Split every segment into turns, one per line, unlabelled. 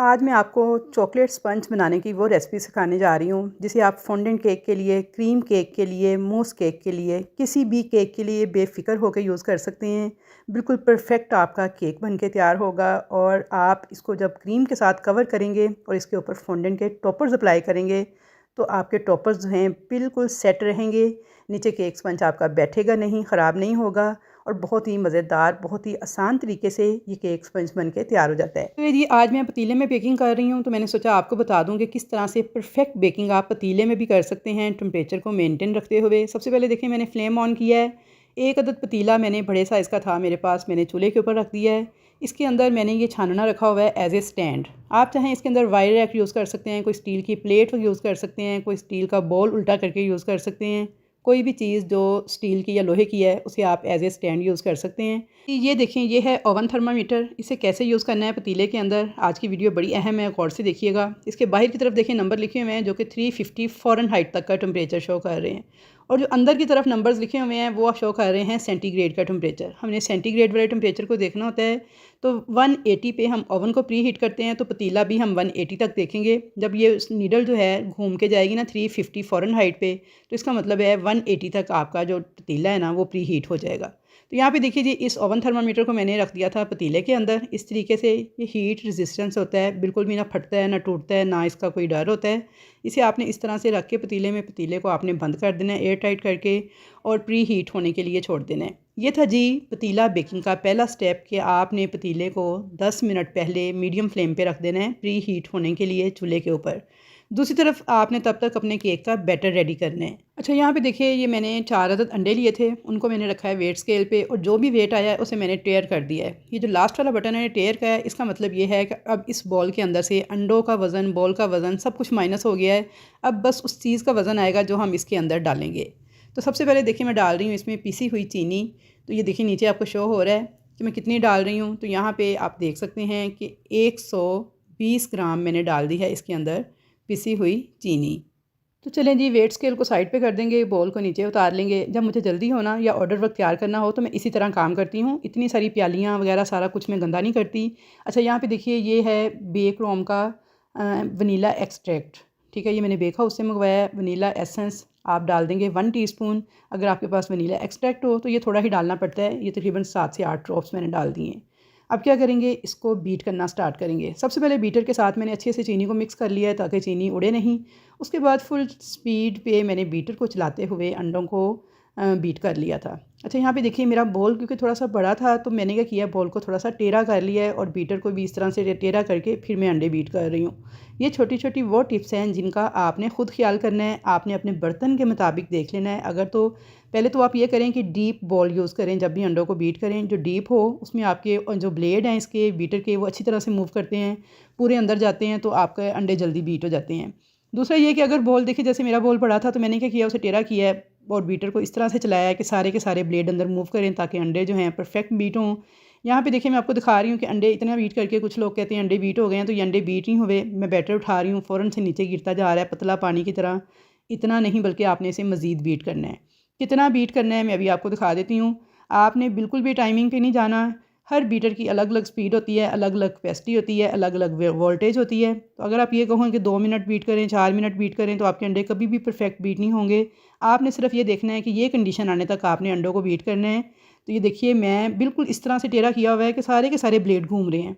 आज मैं आपको चॉकलेट स्पंज बनाने की वो रेसिपी सिखाने जा रही हूँ जिसे आप फॉन्डेंट केक के लिए, क्रीम केक के लिए, मूस केक के लिए, किसी भी केक के लिए बेफ़िक्र होकर यूज़ कर सकते हैं। बिल्कुल परफेक्ट आपका केक बन के तैयार होगा और आप इसको जब क्रीम के साथ कवर करेंगे और इसके ऊपर फॉन्डेंट के टॉपर्स अप्लाई करेंगे तो आपके टॉपर्स जो हैं बिल्कुल सेट रहेंगे। नीचे केक स्पंज आपका बैठेगा नहीं, ख़राब नहीं होगा और बहुत ही मज़ेदार, बहुत ही आसान तरीके से ये केक स्पंज बन के तैयार हो जाता है। तो ये आज मैं पतीले में बेकिंग कर रही हूँ तो मैंने सोचा आपको बता दूँ कि किस तरह से परफेक्ट बेकिंग आप पतीले में भी कर सकते हैं टेम्परेचर को मेंटेन रखते हुए। सबसे पहले देखिए मैंने फ्लेम ऑन किया है। एक अदद पतीला मैंने बड़े साइज़ का था मेरे पास, मैंने चूल्हे के ऊपर रख दिया है। इसके अंदर मैंने ये छानना रखा हुआ है एज ए स्टैंड। आप चाहें इसके अंदर वायर रैक यूज़ कर सकते हैं, कोई स्टील की प्लेट यूज़ कर सकते हैं, कोई स्टील का बॉल उल्टा करके यूज़ कर सकते हैं। कोई भी चीज़ जो स्टील की या लोहे की है उसे आप एज ए स्टैंड यूज़ कर सकते हैं। ये देखें, ये है ओवन थर्मामीटर। इसे कैसे यूज़ करना है पतीले के अंदर, आज की वीडियो बड़ी अहम है, गौर से देखिएगा। इसके बाहर की तरफ देखिए नंबर लिखे हुए हैं जो कि 350 फ़ारेनहाइट तक का टेम्परेचर शो कर रहे हैं और जो अंदर की तरफ नंबर्स लिखे हुए हैं वो शो कर रहे हैं सेंटीग्रेड का टेम्परेचर। हमने सेंटीग्रेड वाले टेम्परेचर को देखना होता है तो 180 पे हम ओवन को प्री हीट करते हैं तो पतीला भी हम 180 तक देखेंगे। जब ये नीडल जो है घूम के जाएगी ना 350 फ़ारेनहाइट पे, तो इसका मतलब है 180 तक आपका जो पतीला है ना वो प्री हीट हो जाएगा। तो यहाँ पे देखिए जी, इस ओवन थर्मामीटर को मैंने रख दिया था पतीले के अंदर। इस तरीके से ये हीट रेजिस्टेंस होता है, बिल्कुल भी ना फटता है ना टूटता है, ना इसका कोई डर होता है। इसे आपने इस तरह से रख के पतीले को आपने बंद कर देना है एयर टाइट करके और प्री हीट होने के लिए छोड़ देना है। ये था जी पतीला बेकिंग का पहला स्टेप कि आपने पतीले को 10 मिनट पहले मीडियम फ्लेम पे रख देना है प्री हीट होने के लिए चूल्हे के ऊपर। दूसरी तरफ आपने तब तक अपने केक का बैटर रेडी करना है। अच्छा, यहाँ पे देखिए ये मैंने 4 अदद अंडे लिए थे, उनको मैंने रखा है वेट स्केल पे और जो भी वेट आया है उसे मैंने टेयर कर दिया है। ये जो लास्ट वाला बटन है टेयर का है, इसका मतलब ये है कि अब इस बॉल के अंदर से अंडों का वज़न, बॉल का वज़न सब कुछ माइनस हो गया है। अब बस उस चीज़ का वज़न आएगा जो हम इसके अंदर डालेंगे। तो सबसे पहले देखिए मैं डाल रही हूँ इसमें पिसी हुई चीनी। तो ये देखिए नीचे आपको शो हो रहा है कि मैं कितनी डाल रही हूँ। तो यहाँ पे आप देख सकते हैं कि 120 ग्राम मैंने डाल दी है इसके अंदर पिसी हुई चीनी। तो चलें जी, वेट स्केल को साइड पे कर देंगे, बॉल को नीचे उतार लेंगे। जब मुझे जल्दी होना या ऑर्डर वक्त तैयार करना हो तो मैं इसी तरह काम करती हूँ। इतनी सारी प्यालियाँ वगैरह सारा कुछ मैं गंदा नहीं करती। अच्छा, यहाँ पे देखिए ये है बेक रोम का वनीला एक्सट्रैक्ट। ठीक है, ये मैंने बेक हाउस से मंगवाया है। वनीला एसेंस आप डाल देंगे 1 टीस्पून। अगर आपके पास वनीला एक्सट्रैक्ट हो तो ये थोड़ा ही डालना पड़ता है। ये तकरीबन 7 से 8 ड्रॉप्स मैंने डाल दिए हैं। अब क्या करेंगे, इसको बीट करना स्टार्ट करेंगे। सबसे पहले बीटर के साथ मैंने अच्छे से चीनी को मिक्स कर लिया है ताकि चीनी उड़े नहीं। उसके बाद फुल स्पीड पे मैंने बीटर को चलाते हुए अंडों को बीट कर लिया था। अच्छा, यहाँ पे देखिए मेरा बॉल क्योंकि थोड़ा सा बड़ा था तो मैंने क्या किया, बॉल को थोड़ा सा टेढ़ा कर लिया है और बीटर को भी इस तरह से टेढ़ा करके फिर मैं अंडे बीट कर रही हूँ। ये छोटी छोटी वो टिप्स हैं जिनका आपने ख़ुद ख्याल करना है, आपने अपने बर्तन के मुताबिक देख लेना है। अगर तो पहले तो आप ये करें कि डीप बॉल यूज़ करें जब भी अंडों को बीट करें, जो डीप हो उसमें आपके जो ब्लेड हैं इसके बीटर के वो अच्छी तरह से मूव करते हैं, पूरे अंदर जाते हैं तो आपके अंडे जल्दी बीट हो जाते हैं। दूसरा ये कि अगर बॉल देखिए जैसे मेरा बॉल बड़ा था तो मैंने क्या किया, उसे टेढ़ा किया है और बीटर को इस तरह से चलाया है कि सारे के सारे ब्लेड अंदर मूव करें ताकि अंडे जो हैं परफेक्ट बीट हों। यहाँ पे देखिए मैं आपको दिखा रही हूँ कि अंडे इतना बीट करके कुछ लोग कहते हैं अंडे बीट हो गए हैं, तो ये अंडे बीट नहीं हुए। मैं बैटर उठा रही हूँ, फ़ौरन से नीचे गिरता जा रहा है पतला पानी की तरह। इतना नहीं बल्कि आपने इसे मज़ीद बीट करना है। कितना बीट करना है मैं अभी आपको दिखा देती हूँ। आपने बिल्कुल भी टाइमिंग पे नहीं जाना। हर बीटर की अलग अलग स्पीड होती है, अलग अलग कैपेसिटी होती है, अलग अलग वोल्टेज होती है। तो अगर आप ये कहो कि 2 मिनट बीट करें, 4 मिनट बीट करें तो आपके अंडे कभी भी परफेक्ट बीट नहीं होंगे। आपने सिर्फ ये देखना है कि ये कंडीशन आने तक आपने अंडों को बीट करना है। तो ये देखिए मैं बिल्कुल इस तरह से टेढ़ा किया हुआ है कि सारे के सारे ब्लेड घूम रहे हैं।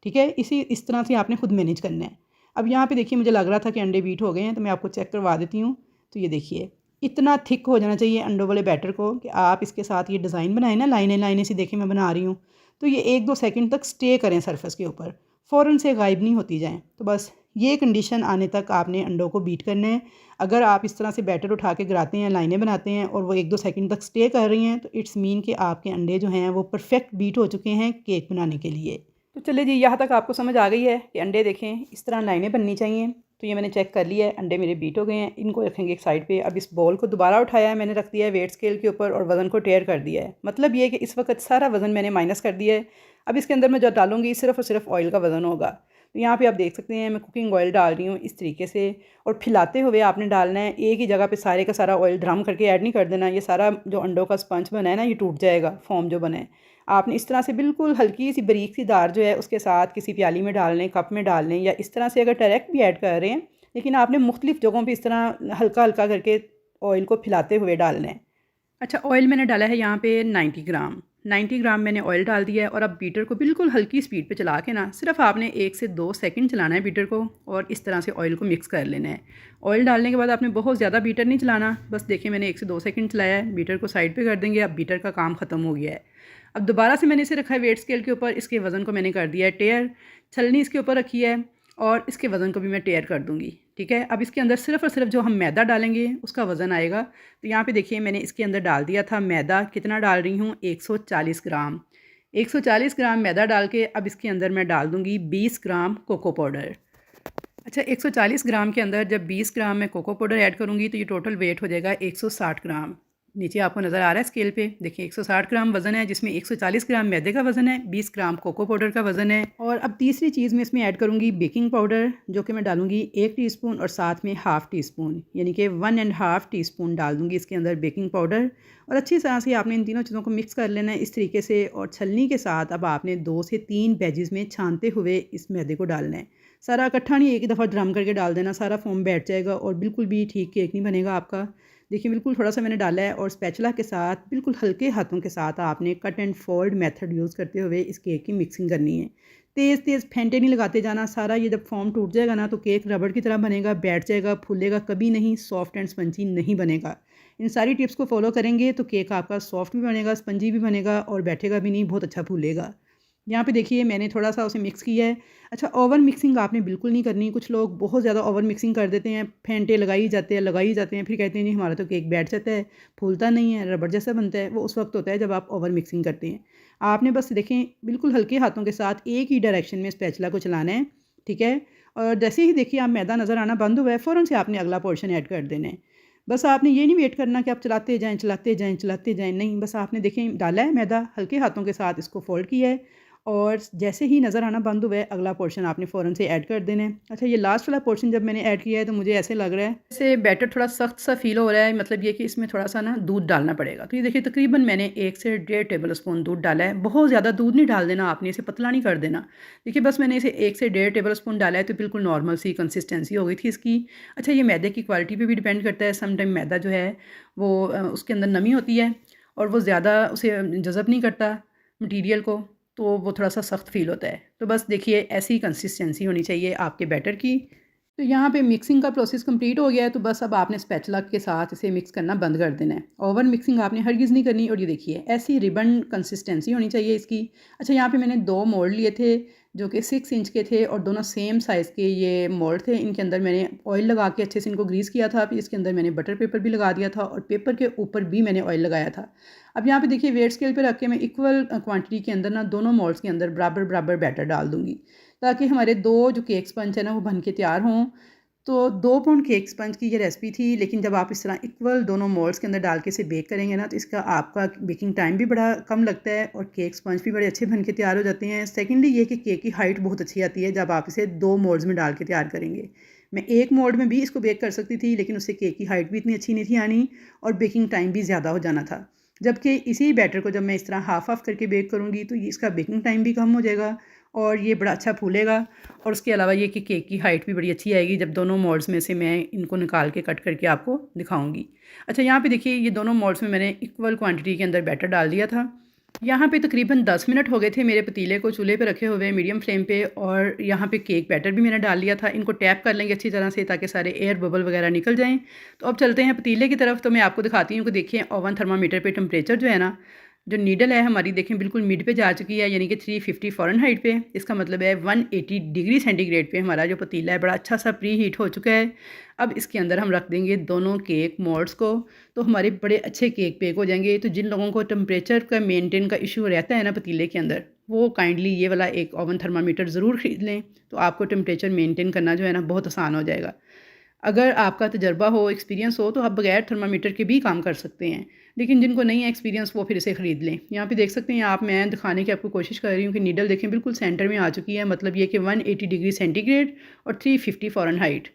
ठीक है, इस तरह से आपने खुद मैनेज करना है। अब यहाँ पे देखिए मुझे लग रहा था कि अंडे बीट हो गए हैं तो मैं आपको चेक करवा देती हूँ। तो ये देखिए इतना थिक हो जाना चाहिए अंडों वाले बैटर को कि आप इसके साथ ये डिज़ाइन बनाए ना, लाइनें लाइनें सी देखिए मैं बना रही हूँ, तो ये 1-2 सेकंड तक स्टे करें सरफेस के ऊपर, फ़ौरन से गायब नहीं होती जाएँ। तो बस ये कंडीशन आने तक आपने अंडों को बीट करना है। अगर आप इस तरह से बैटर उठा के गिराते हैं, लाइनें बनाते हैं और वो 1-2 सेकंड तक स्टे कर रही हैं तो इट्स मीन कि आपके अंडे जो हैं वो परफेक्ट बीट हो चुके हैं केक बनाने के लिए। तो चलिए जी, यहाँ तक आपको समझ आ गई है कि अंडे देखें इस तरह लाइनें बननी चाहिए। तो ये मैंने चेक कर लिया है, अंडे मेरे बीट हो गए हैं। इनको रखेंगे एक साइड पे। अब इस बॉल को दोबारा उठाया है, मैंने रख दिया है वेट स्केल के ऊपर और वज़न को टेयर कर दिया है। मतलब ये है कि इस वक्त सारा वज़न मैंने माइनस कर दिया है। अब इसके अंदर मैं जो डालूंगी सिर्फ और सिर्फ ऑयल का वज़न होगा। तो यहाँ पे आप देख सकते हैं मैं कुकिंग ऑयल डाल रही हूँ इस तरीके से, और फैलाते हुए आपने डालना है। एक ही जगह पे सारे का सारा ऑयल ड्रम करके ऐड नहीं कर देना। ये सारा जो अंडों का स्पंज बना है ना ये टूट जाएगा, फॉर्म जो बना है। आपने इस तरह से बिल्कुल हल्की सी बारीक सी दार जो है उसके साथ किसी प्याली में डाल लें, कप में डाल लें, या इस तरह से अगर डायरेक्ट भी ऐड कर रहे हैं, लेकिन आपने मुख्तलिफ जगहों पे इस तरह हल्का हल्का करके ऑयल को फैलाते हुए डालना है। अच्छा, ऑयल मैंने डाला है यहाँ पे 90 ग्राम। 90 ग्राम मैंने ऑयल डाल दिया है और अब बीटर को बिल्कुल हल्की स्पीड पे चला के ना सिर्फ आपने 1 से 2 सेकंड चलाना है बीटर को, और इस तरह से ऑयल को मिक्स कर लेना है। ऑयल डालने के बाद आपने बहुत ज़्यादा बीटर नहीं चलाना, बस देखिए मैंने 1 से 2 सेकंड चलाया है, बीटर को साइड पे कर देंगे। अब बीटर का काम ख़त्म हो गया है। अब दोबारा से मैंने इसे रखा है वेट स्केल के ऊपर, इसके वज़न को मैंने कर दिया है टेयर, छलनी इसके ऊपर रखी है और इसके वज़न को भी मैं टेयर कर दूँगी। ठीक है, अब इसके अंदर सिर्फ़ और सिर्फ जो हम मैदा डालेंगे उसका वज़न आएगा। तो यहाँ पे देखिए मैंने इसके अंदर डाल दिया था मैदा, कितना डाल रही हूँ, 140 ग्राम। 140 ग्राम मैदा डाल के अब इसके अंदर मैं डाल दूँगी 20 ग्राम कोको पाउडर। अच्छा, 140 ग्राम के अंदर जब 20 ग्राम मैं कोको पाउडर ऐड करूँगी तो ये टोटल वेट हो जाएगा 160 ग्राम। नीचे आपको नज़र आ रहा है स्केल पे, देखिए 160 ग्राम वज़न है, जिसमें 140 ग्राम मैदे का वज़न है, 20 ग्राम कोको पाउडर का वज़न है। और अब तीसरी चीज़ मैं इसमें ऐड करूँगी बेकिंग पाउडर, जो कि मैं डालूँगी 1 टीस्पून और साथ में हाफ़ टी स्पून, यानी कि 1.5 टीस्पून डाल दूँगी इसके अंदर बेकिंग पाउडर। और अच्छी तरह से आपने इन तीनों चीज़ों को मिक्स कर लेना है इस तरीके से, और छलनी के साथ अब आपने 2 से 3 बैजेज़ में छानते हुए इस मैदे को डालना है। सारा इकट्ठा नहीं, एक ही दफ़ा ड्रम करके डाल देना, सारा फोम बैठ जाएगा और बिल्कुल भी ठीक केक नहीं बनेगा आपका। देखिए बिल्कुल थोड़ा सा मैंने डाला है और स्पैचुला के साथ बिल्कुल हल्के हाथों के साथ आपने cut and fold method use करते हुए इस केक की मिक्सिंग करनी है। तेज़ तेज़ फेंटे नहीं लगाते जाना, सारा ये जब फॉर्म टूट जाएगा ना तो केक रबड़ की तरह बनेगा, बैठ जाएगा, फूलेगा कभी नहीं, सॉफ्ट एंड स्पंजी नहीं बनेगा। इन सारी टिप्स को फॉलो करेंगे तो केक आपका सॉफ्ट भी बनेगा, स्पंजी भी बनेगा और बैठेगा भी नहीं, बहुत अच्छा फूलेगा। यहाँ पे देखिए मैंने थोड़ा सा उसे मिक्स किया है। अच्छा, ओवन मिक्सिंग आपने बिल्कुल नहीं करनी। कुछ लोग बहुत ज़्यादा ओवन मिक्सिंग कर देते हैं, फेंटे लगाई जाते हैं, फिर कहते हैं नहीं हमारा तो केक बैठ जाता है, फूलता नहीं है, रबड़ जैसा बनता है। वो उस वक्त होता है जब आप ओवन मिक्सिंग करते हैं। आपने बस देखें बिल्कुल हल्के हाथों के साथ एक ही डायरेक्शन में स्पैचुला को चलाना है, ठीक है। और जैसे ही देखिए आप मैदा नज़र आना बंद हुआ है, फ़ौरन से आपने अगला पोर्शन ऐड कर देना है। बस आपने ये नहीं वेट करना कि आप चलाते जाएँ चलाते जाएँ चलाते जाएँ, नहीं, बस आपने देखें डाला है मैदा, हल्के हाथों के साथ इसको फोल्ड किया है और जैसे ही नज़र आना बंद हुआ है अगला पोर्शन आपने फ़ौरन से ऐड कर देना है। अच्छा, ये लास्ट वाला पोर्शन जब मैंने ऐड किया है तो मुझे ऐसे लग रहा है जैसे बैटर थोड़ा सख्त सा फील हो रहा है, मतलब ये कि इसमें थोड़ा सा ना दूध डालना पड़ेगा। तो ये देखिए तकरीबन मैंने 1 से 1.5 टेबल स्पून दूध डाला है। बहुत ज़्यादा दूध नहीं डाल देना आपने, इसे पतला नहीं कर देना। देखिए बस मैंने इसे 1 से 1.5 टेबल स्पून डाला है तो बिल्कुल नॉर्मल सी कंसिस्टेंसी हो गई थी इसकी। अच्छा, ये मैदे की क्वालिटी पर भी डिपेंड करता है। समटाइम मैदा जो है वो उसके अंदर नमी होती है और वो ज़्यादा उसे जज़ब नहीं करता मटीरियल को, तो वो थोड़ा सा सख्त फ़ील होता है। तो बस देखिए ऐसी कंसिस्टेंसी होनी चाहिए आपके बैटर की। तो यहाँ पे मिक्सिंग का प्रोसेस कंप्लीट हो गया है, तो बस अब आपने स्पैचुला के साथ इसे मिक्स करना बंद कर देना है। ओवन मिक्सिंग आपने हरगिज़ नहीं करनी। और ये देखिए ऐसी रिबन कंसिस्टेंसी होनी चाहिए इसकी। अच्छा, यहाँ पे मैंने 2 मोल्ड लिए थे जो कि 6 इंच के थे और दोनों सेम साइज़ के ये मोल्ड थे। इनके अंदर मैंने ऑयल लगा के अच्छे से इनको ग्रीस किया था। फिर इसके अंदर मैंने बटर पेपर भी लगा दिया था और पेपर के ऊपर भी मैंने ऑयल लगाया था। अब यहाँ पे देखिए वेट स्केल पे रख के मैं इक्वल क्वांटिटी के अंदर ना दोनों मोल्ड्स के अंदर बराबर बराबर बैटर डाल दूँगी, ताकि हमारे 2 जो केक स्पंज है ना वो बन के तैयार हों। तो 2 पाउंड केक स्पंज की ये रेसिपी थी, लेकिन जब आप इस तरह इक्वल दोनों मोल्ड्स के अंदर डाल के इसे बेक करेंगे ना तो इसका आपका बेकिंग टाइम भी बड़ा कम लगता है और केक स्पंज भी बड़े अच्छे बन के तैयार हो जाते हैं। सेकेंडली ये कि केक की हाइट बहुत अच्छी आती है जब आप इसे 2 मोल्ड्स में डाल के तैयार करेंगे। मैं 1 मोल्ड में भी इसको बेक कर सकती थी, लेकिन उससे केक की हाइट भी इतनी अच्छी नहीं थी आनी और बेकिंग टाइम भी ज़्यादा हो जाना था। जबकि इसी बैटर को जब मैं इस तरह हाफ़ हाफ़ करके बेक करूँगी तो ये इसका बेकिंग टाइम भी कम हो जाएगा और ये बड़ा अच्छा फूलेगा। और उसके अलावा ये कि केक की हाइट भी बड़ी अच्छी आएगी जब दोनों मोल्ड्स में से मैं इनको निकाल के कट करके आपको दिखाऊंगी। अच्छा, यहाँ पे देखिए ये दोनों मोल्ड्स में मैंने इक्वल क्वांटिटी के अंदर बैटर डाल दिया था। यहाँ पे तकरीबन 10 मिनट हो गए थे मेरे पतीले को चूल्हे पे रखे हुए मीडियम फ्लेम पे, और यहाँ पे केक बैटर भी मैंने डाल लिया था। इनको टैप कर लेंगे अच्छी तरह से ताकि सारे एयर बबल वगैरह निकल जाएं। तो अब चलते हैं पतीले की तरफ। तो मैं आपको दिखाती हूँ कि देखिए ओवन थर्मामीटर पे टेम्परेचर जो है ना, जो नीडल है हमारी देखें बिल्कुल मिड पे जा चुकी है, यानी कि 350 फ़ारेनहाइट पे। इसका मतलब है 180 डिग्री सेंटीग्रेड पे हमारा जो पतीला है बड़ा अच्छा सा प्री हीट हो चुका है। अब इसके अंदर हम रख देंगे दोनों केक मोल्ड्स को, तो हमारे बड़े अच्छे केक बेक हो जाएंगे। तो जिन लोगों को टेम्परेचर का मेंटेन का इशू रहता है ना पतीले के अंदर, वो काइंडली ये वाला एक ओवन थर्मामीटर ज़रूर ख़रीद लें, तो आपको टेम्परेचर मेनटेन करना जो है ना बहुत आसान हो जाएगा। अगर आपका तजर्बा हो, एक्सपीरियंस हो, तो आप बगैर थर्मामीटर के भी काम कर सकते हैं, लेकिन जिनको नहीं है एक्सपीरियंस वो फिर इसे ख़रीद लें। यहाँ पे देख सकते हैं आप, मैं दिखाने की आपको कोशिश कर रही हूँ कि नीडल देखें बिल्कुल सेंटर में आ चुकी है। मतलब ये कि 180 डिग्री सेंटीग्रेड और 350 फ़ारेनहाइट,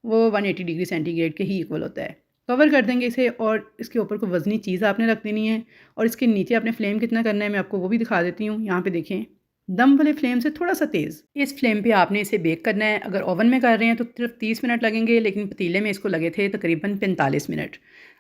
वो 180 डिग्री सेंटीग्रेड के ही इक्वल होता है। कवर कर देंगे इसे और इसके ऊपर कोई वज़नी चीज़ आपने रख देनी है और इसके नीचे आपने फ्लेम कितना करना है मैं आपको वो भी दिखा देती हूँ। यहाँ पे देखें, दम वाले फ्लेम से थोड़ा सा तेज़, इस फ्लेम पे आपने इसे बेक करना है। अगर ओवन में कर रहे हैं तो सिर्फ 30 मिनट लगेंगे, लेकिन पतीले में इसको लगे थे तकरीबन 45 मिनट।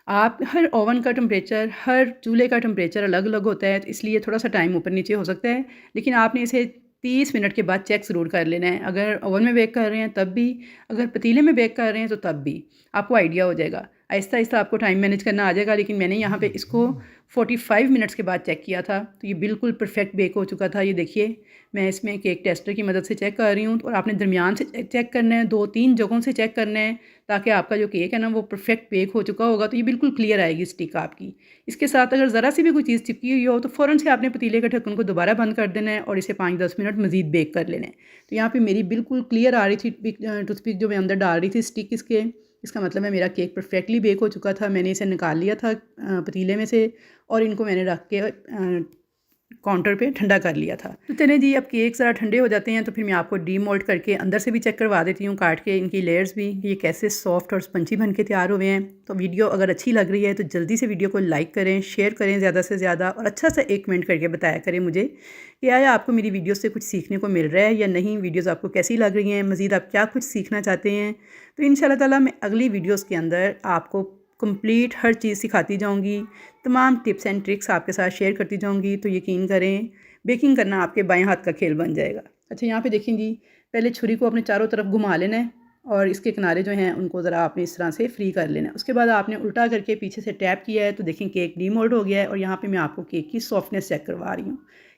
आप हर ओवन का टेम्परेचर, हर चूल्हे का टेम्परेचर अलग अलग होता है, तो इसलिए थोड़ा सा टाइम ऊपर नीचे हो सकता है, लेकिन आपने इसे 30 मिनट के बाद चेक ज़रूर कर लेना है। अगर ओवन में बेक कर रहे हैं तब भी, अगर पतीले में बेक कर रहे हैं तो तब भी आपको आइडिया हो जाएगा। आहिस्ता आहिस्ता आपको टाइम मैनेज करना आ जाएगा। लेकिन मैंने यहाँ पे इसको 45 मिनट्स के बाद चेक किया था तो ये बिल्कुल परफेक्ट बेक हो चुका था। ये देखिए, मैं इसमें केक टेस्टर की मदद से चेक कर रही हूँ और आपने दरमियान से चेक करना है, 2-3 जगहों से चेक करना है, ताकि आपका जो केक है ना वो परफेक्ट बेक हो चुका होगा। तो ये बिल्कुल क्लियर आएगी स्टिक आपकी। इसके साथ अगर ज़रा सी भी कोई चीज़ चिपकी हुई हो तो फ़ौरन से आपने पतीले के ढक्कन को दोबारा बंद कर देना है और इसे 5-10 मिनट मज़ीद बेक कर लेना है। तो यहाँ पे मेरी बिल्कुल क्लियर आ रही थी टूथपिक जो मैं अंदर डाल रही थी स्टिक इसके। इसका मतलब है मेरा केक परफेक्टली बेक हो चुका था। मैंने इसे निकाल लिया था पतीले में से और इनको मैंने रख के काउंटर पे ठंडा कर लिया था। तो चलें जी, अब केक ज़रा ठंडे हो जाते हैं तो फिर मैं आपको डीमोल्ड करके अंदर से भी चेक करवा देती हूँ, काट के इनकी लेयर्स भी, ये कैसे सॉफ्ट और स्पंजी बन के तैयार हुए हैं। तो वीडियो अगर अच्छी लग रही है तो जल्दी से वीडियो को लाइक करें, शेयर करें ज़्यादा से ज़्यादा, और अच्छा सा एक कमेंट करके बताया करें मुझे कि आया आपको मेरी वीडियो से कुछ सीखने को मिल रहा है या नहीं, वीडियोज़ आपको कैसी लग रही हैं, मज़ीद आप क्या कुछ सीखना चाहते हैं। तो इंशाल्लाह ताला मैं अगली वीडियोज़ के अंदर आपको कंप्लीट हर चीज़ सिखाती जाऊंगी, तमाम टिप्स एंड ट्रिक्स आपके साथ शेयर करती जाऊंगी। तो यकीन करें, बेकिंग करना आपके बाएं हाथ का खेल बन जाएगा। अच्छा, यहाँ पे देखें जी, पहले छुरी को अपने चारों तरफ घुमा लेना है और इसके किनारे जो हैं उनको ज़रा आपने इस तरह से फ्री कर लेना है। उसके बाद आपने उल्टा करके पीछे से टैप किया है तो देखें केक डीमोल्ड हो गया है। और यहाँ पर मैं आपको केक की सॉफ्टनेस चेक करवा रही हूँ,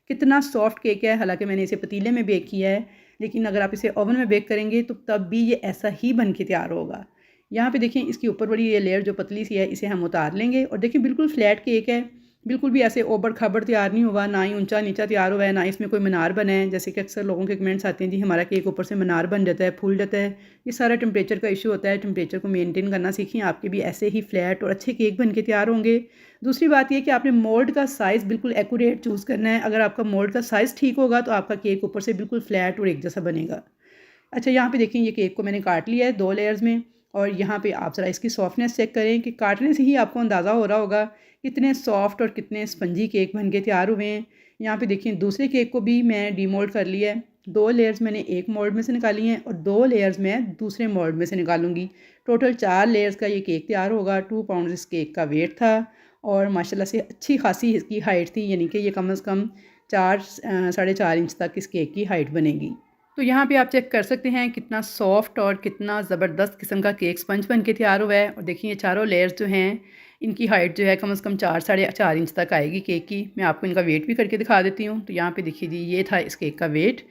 कितना सॉफ्ट केक है। हालाँकि मैंने इसे पतीले में बेक किया है, लेकिन अगर आप इसे ओवन में बेक करेंगे तो तब भी ये ऐसा ही बन के तैयार होगा। यहाँ पे देखें, इसकी ऊपर वाली ये लेयर जो पतली सी है इसे हम उतार लेंगे और देखें बिल्कुल फ्लैट केक है, बिल्कुल भी ऐसे ओबड़ खाबड़ तैयार नहीं हुआ, ना ही ऊंचा नीचा तैयार हुआ है, ना इसमें कोई मीनार बना है। जैसे कि अक्सर लोगों के कमेंट्स आते हैं जी हमारा केक ऊपर से मीनार बन जाता है, फूल जाता है। ये सारा टेम्परेचर का इशू होता है, टेम्परेचर को मेनटेन करना सीखें, आपके भी ऐसे ही फ्लैट और अच्छे केक बन के तैयार होंगे। दूसरी बात यह कि आपने मोल्ड का साइज़ बिल्कुल एक्यूरेट चूज़ करना है। अगर आपका मोल्ड का साइज़ ठीक होगा तो आपका केक ऊपर से बिल्कुल फ्लैट और एक जैसा बनेगा। अच्छा, यहाँ पे देखें, ये केक को मैंने काट लिया है 2 लेयर्स में और यहाँ पे आप ज़रा इसकी सॉफ्टनेस चेक करें कि काटने से ही आपको अंदाज़ा हो रहा होगा कितने सॉफ्ट और कितने स्पंजी केक बन के तैयार हुए हैं। यहाँ पे देखिए, दूसरे केक को भी मैं डीमोल्ड कर लिया है। 2 लेयर्स मैंने एक मोल्ड में से निकाली हैं और 2 लेयर्स मैं दूसरे मोल्ड में से निकालूंगी। टोटल 4 लेयर्स का ये केक तैयार होगा। 2 पाउंड इस केक का वेट था और माशाल्लाह से अच्छी खासी इसकी हाइट थी, यानी कि ये कम से कम 4-4.5 इंच तक इस केक की हाइट बनेगी। तो यहाँ पे आप चेक कर सकते हैं कितना सॉफ्ट और कितना ज़बरदस्त किस्म का केक स्पंज बन के तैयार हुआ है। और देखिए, ये चारों लेयर्स जो हैं इनकी हाइट जो है कम से कम 4-4.5 इंच तक आएगी केक की। मैं आपको इनका वेट भी करके दिखा देती हूँ। तो यहाँ पे देखिए जी, ये था इस केक का वेट।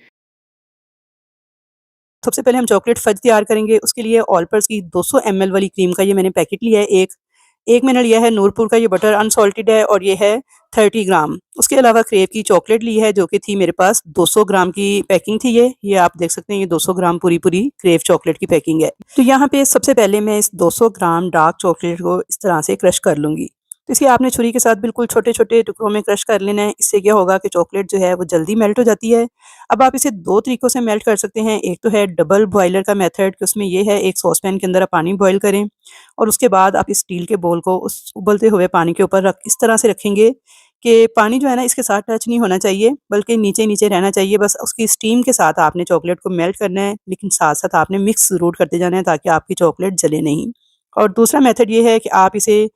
सबसे पहले हम चॉकलेट फज तैयार करेंगे। उसके लिए ऑलपर्स की 200 ml वाली क्रीम का ये मैंने पैकेट लिया है। एक मैंने लिया है नूरपुर का ये बटर अनसॉल्टेड है और ये है 30 ग्राम। उसके अलावा क्रेव की चॉकलेट ली है जो कि थी मेरे पास 200 ग्राम की पैकिंग थी। ये आप देख सकते हैं, ये 200 ग्राम पूरी पूरी क्रेव चॉकलेट की पैकिंग है। तो यहाँ पे सबसे पहले मैं इस 200 ग्राम डार्क चॉकलेट को इस तरह से क्रश कर लूँगी। तो इसे आपने छुरी के साथ बिल्कुल छोटे छोटे टुकड़ों में क्रश कर लेना है। इससे क्या होगा कि चॉकलेट जो है वो जल्दी मेल्ट हो जाती है। अब आप इसे 2 तरीकों से मेल्ट कर सकते हैं। एक तो है डबल बॉयलर का मेथड, कि उसमें ये है एक सॉस पैन के अंदर आप पानी बॉयल करें और उसके बाद आप इस स्टील के बोल को उस उबलते हुए पानी के ऊपर रख इस तरह से रखेंगे कि पानी जो है ना इसके साथ टच नहीं होना चाहिए, बल्कि नीचे नीचे रहना चाहिए। बस उसकी स्टीम के साथ आपने चॉकलेट को मेल्ट करना है, लेकिन साथ साथ आपने मिक्स ज़रूर करते जाना है ताकि आपकी चॉकलेट जले नहीं। और दूसरा मेथड ये है कि आप इसे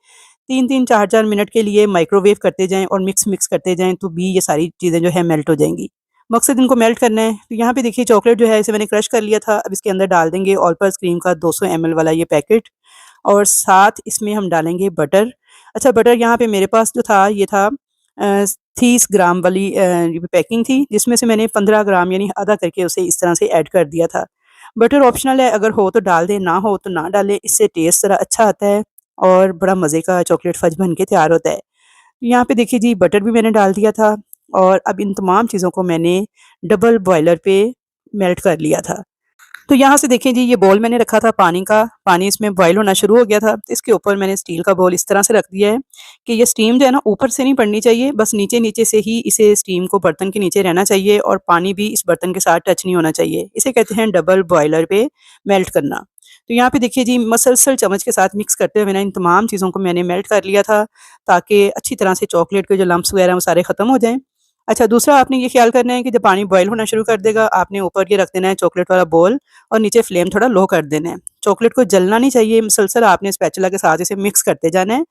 3-3 4-4 मिनट के लिए माइक्रोवेव करते जाएं और मिक्स करते जाएं, तो भी ये सारी चीज़ें जो है मेल्ट हो जाएंगी। मकसद इनको मेल्ट करना है। तो यहाँ पे देखिए, चॉकलेट जो है इसे मैंने क्रश कर लिया था। अब इसके अंदर डाल देंगे ऑलपर्स क्रीम का 200 ml वाला ये पैकेट और साथ इसमें हम डालेंगे बटर। अच्छा, बटर यहाँ पे मेरे पास जो था ये था 30 ग्राम वाली पैकिंग थी, जिसमें से मैंने 15 ग्राम यानी आधा करके उसे इस तरह से ऐड कर दिया था। बटर ऑप्शनल है, अगर हो तो डाल दें, ना हो तो ना डालें। इससे टेस्ट ज़रा अच्छा आता है और बड़ा मज़े का चॉकलेट फज बन के तैयार होता है। यहाँ पे देखिए जी, बटर भी मैंने डाल दिया था और अब इन तमाम चीज़ों को मैंने डबल बॉयलर पे मेल्ट कर लिया था। तो यहाँ से देखें जी, ये बोल मैंने रखा था पानी का, पानी इसमें बॉयल होना शुरू हो गया था। इसके ऊपर मैंने स्टील का बोल इस तरह से रख दिया है कि ये स्टीम जो है ना ऊपर से नहीं पड़नी चाहिए, बस नीचे नीचे से ही इसे स्टीम को बर्तन के नीचे रहना चाहिए और पानी भी इस बर्तन के साथ टच नहीं होना चाहिए। इसे कहते हैं डबल बॉयलर पे मेल्ट करना। तो यहाँ पे देखिए जी, मसलसल चम्मच के साथ मिक्स करते हुए मैंने इन तमाम चीज़ों को मैंने मेल्ट कर लिया था, ताकि अच्छी तरह से चॉकलेट के जो लम्प्स वगैरह हैं वो सारे ख़त्म हो जाएँ। अच्छा, दूसरा आपने ये ख़्याल करना है कि जब पानी बॉयल होना शुरू कर देगा, आपने ऊपर ये रख देना है चॉकलेट वाला बोल और नीचे फ्लेम थोड़ा लो कर देना है। चॉकलेट को जलना नहीं चाहिए, मुसलसल आपने स्पैचुला के साथ इसे मिक्स करते जाना है।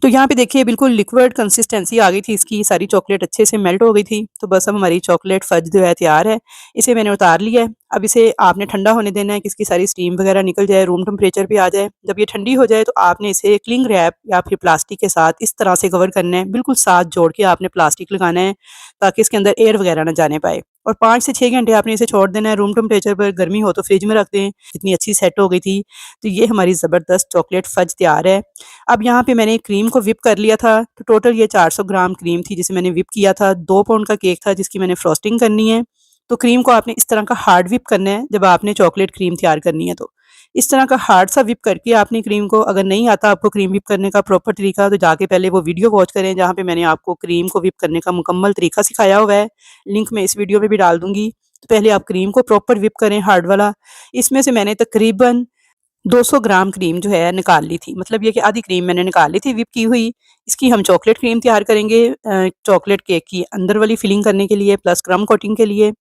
तो यहाँ पे देखिए बिल्कुल लिक्विड कंसिस्टेंसी आ गई थी इसकी, सारी चॉकलेट अच्छे से मेल्ट हो गई थी। तो बस अब हमारी चॉकलेट फज जो है तैयार है। इसे मैंने उतार लिया है। अब इसे आपने ठंडा होने देना है कि इसकी सारी स्टीम वगैरह निकल जाए, रूम टेम्परेचर पे आ जाए। जब ये ठंडी हो जाए तो आपने इसे क्लिंग रैप या फिर प्लास्टिक के साथ इस तरह से कवर करना है, बिल्कुल साथ जोड़ के आपने प्लास्टिक लगाना है ताकि इसके अंदर एयर वगैरह ना जाने पाए। और 5 से 6 घंटे आपने इसे छोड़ देना है रूम टेम्परेचर पर, गर्मी हो तो फ्रिज में रख दें। कितनी अच्छी सेट हो गई थी। तो ये हमारी ज़बरदस्त चॉकलेट फज तैयार है। अब यहाँ पे मैंने क्रीम को व्हिप कर लिया था, तो टोटल ये 400 ग्राम क्रीम थी जिसे मैंने व्हिप किया था। 2 पाउंड का केक था जिसकी मैंने फ्रॉस्टिंग करनी है। तो क्रीम को आपने इस तरह का हार्ड व्हिप करना है जब आपने चॉकलेट क्रीम तैयार करनी है तो। इस तरह का हार्ड सा व्हिप करके आपने क्रीम को, अगर नहीं आता आपको क्रीम व्हिप करने का प्रॉपर तरीका, तो जाके पहले वो वीडियो वॉच करें जहाँ पे मैंने आपको क्रीम को व्हिप करने का मुकम्मल तरीका सिखाया हुआ है। लिंक मैं इस वीडियो में भी डाल दूँगी। तो पहले आप क्रीम को प्रॉपर व्हिप करें हार्ड वाला। इसमें से मैंने तकरीबन 200 ग्राम क्रीम जो है निकाल ली थी, मतलब ये कि आधी क्रीम मैंने निकाल ली थी व्हिप की हुई। इसकी हम चॉकलेट क्रीम तैयार करेंगे चॉकलेट केक की अंदर वाली फिलिंग करने के लिए प्लस क्रम कोटिंग के लिए।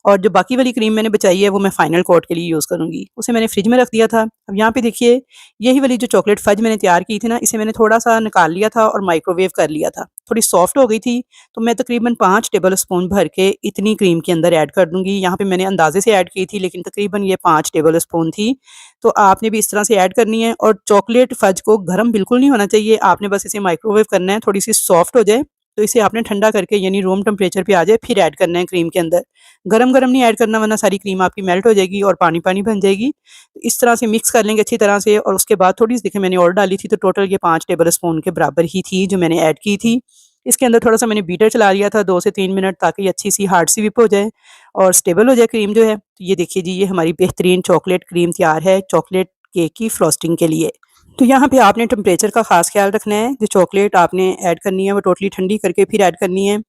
और जो बाकी वाली क्रीम मैंने बचाई है वो मैं फाइनल कोट के लिए यूज़ करूँगी। उसे मैंने फ्रिज में रख दिया था। अब यहाँ पे देखिए, यही वाली जो चॉकलेट फज मैंने तैयार की थी ना, इसे मैंने थोड़ा-सा निकाल लिया था और माइक्रोवेव कर लिया था। थोड़ी सॉफ्ट हो गई थी, तो मैं तकरीबन 5 टेबल स्पून भर के इतनी क्रीम के अंदर ऐड कर दूँगी। यहाँ पे मैंने अंदाज़े से ऐड की थी लेकिन तकरीबन ये 5 टेबल स्पून थी। तो आपने भी इस तरह से ऐड करनी है और चॉकलेट फज को गरम बिल्कुल नहीं होना चाहिए। आपने बस इसे माइक्रोवेव करना है, थोड़ी-सी सॉफ्ट हो जाए, तो इसे आपने ठंडा करके यानी रूम टेम्परेचर पे आ जाए फिर ऐड करना है क्रीम के अंदर। गरम-गरम नहीं ऐड करना वरना सारी क्रीम आपकी मेल्ट हो जाएगी और पानी-पानी बन जाएगी। तो इस तरह से मिक्स कर लेंगे अच्छी तरह से और उसके बाद थोड़ी-सी देखिए मैंने और डाली थी, तो टोटल ये 5 टेबल स्पून के बराबर ही थी जो मैंने ऐड की थी। इसके अंदर थोड़ा-सा मैंने बीटर चला लिया था 2 से 3 मिनट, ताकि ये अच्छी-सी हार्ड सी व्हिप हो जाए और स्टेबल हो जाए क्रीम जो है। तो ये देखिए जी, ये हमारी बेहतरीन चॉकलेट क्रीम तैयार है चॉकलेट केक की फ्रॉस्टिंग के लिए। तो यहाँ पे आपने टेम्परेचर का ख़ास ख़्याल रखना है। जो चॉकलेट आपने ऐड करनी है वो टोटली ठंडी करके फिर ऐड करनी है।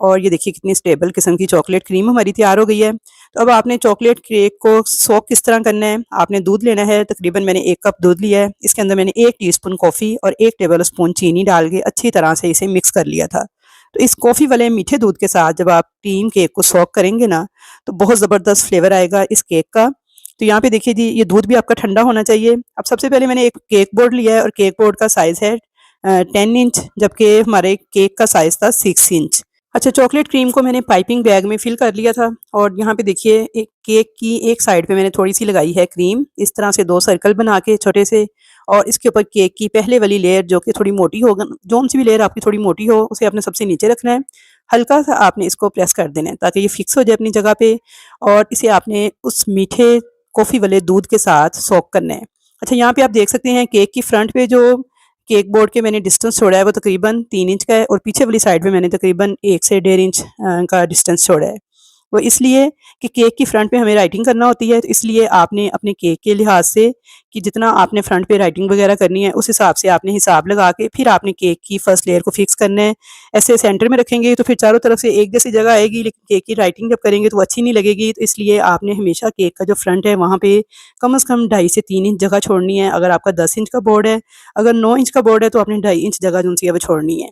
और ये देखिए कितनी स्टेबल किस्म की चॉकलेट क्रीम हमारी तैयार हो गई है। तो अब आपने चॉकलेट केक को सोक किस तरह करना है, आपने दूध लेना है। तकरीबन मैंने 1 कप दूध लिया है। इसके अंदर मैंने 1 टीस्पून कॉफ़ी और 1 टेबल स्पून चीनी डाल के अच्छी तरह से इसे मिक्स कर लिया था। तो इस कॉफ़ी वाले मीठे दूध के साथ जब आप क्रीम केक को सोक करेंगे ना, तो बहुत ज़बरदस्त फ्लेवर आएगा इस केक का। तो यहाँ पे देखिए जी, ये दूध भी आपका ठंडा होना चाहिए। अब सबसे पहले मैंने एक केक बोर्ड लिया है और केक बोर्ड का साइज़ है 10 इंच, जबकि हमारे केक का साइज़ था 6 इंच। अच्छा, चॉकलेट क्रीम को मैंने पाइपिंग बैग में फ़िल कर लिया था और यहाँ पे देखिए एक केक की एक साइड पे मैंने थोड़ी-सी लगाई है क्रीम, इस तरह से 2 सर्कल बना के छोटे से। और इसके ऊपर केक की पहले वाली लेयर जो कि थोड़ी मोटी हो, जौन-सी भी लेयर आपकी थोड़ी मोटी हो, उसे आपने सबसे नीचे रखना है। हल्का-सा आपने इसको प्रेस कर देना है ताकि ये फिक्स हो जाए अपनी जगह पे और इसे आपने उस मीठे कॉफ़ी वाले दूध के साथ सोक करना है। अच्छा, यहाँ पे आप देख सकते हैं केक की फ्रंट पे जो केक बोर्ड के मैंने डिस्टेंस छोड़ा है वो तकरीबन 3 इंच का है और पीछे वाली साइड पे मैंने तकरीबन 1 से 1.5 इंच का डिस्टेंस छोड़ा है। वो इसलिए कि केक की फ्रंट पे हमें राइटिंग करना होती है, तो इसलिए आपने अपने केक के लिहाज से कि जितना आपने फ्रंट पे राइटिंग वगैरह करनी है उस हिसाब से आपने हिसाब लगा के फिर आपने केक की फर्स्ट लेयर को फिक्स करना है। ऐसे सेंटर में रखेंगे तो फिर चारों तरफ से एक जैसी जगह आएगी, लेकिन केक की राइटिंग जब करेंगे तो वो अच्छी नहीं लगेगी। तो इसलिए आपने हमेशा केक का जो फ्रंट है वहाँ पे कम से कम 2.5 से 3 इंच जगह छोड़नी है। अगर आपका 10 इंच का बोर्ड है, अगर 9 इंच का बोर्ड है तो आपने 2.5 इंच जगह जो सी है वो छोड़नी है।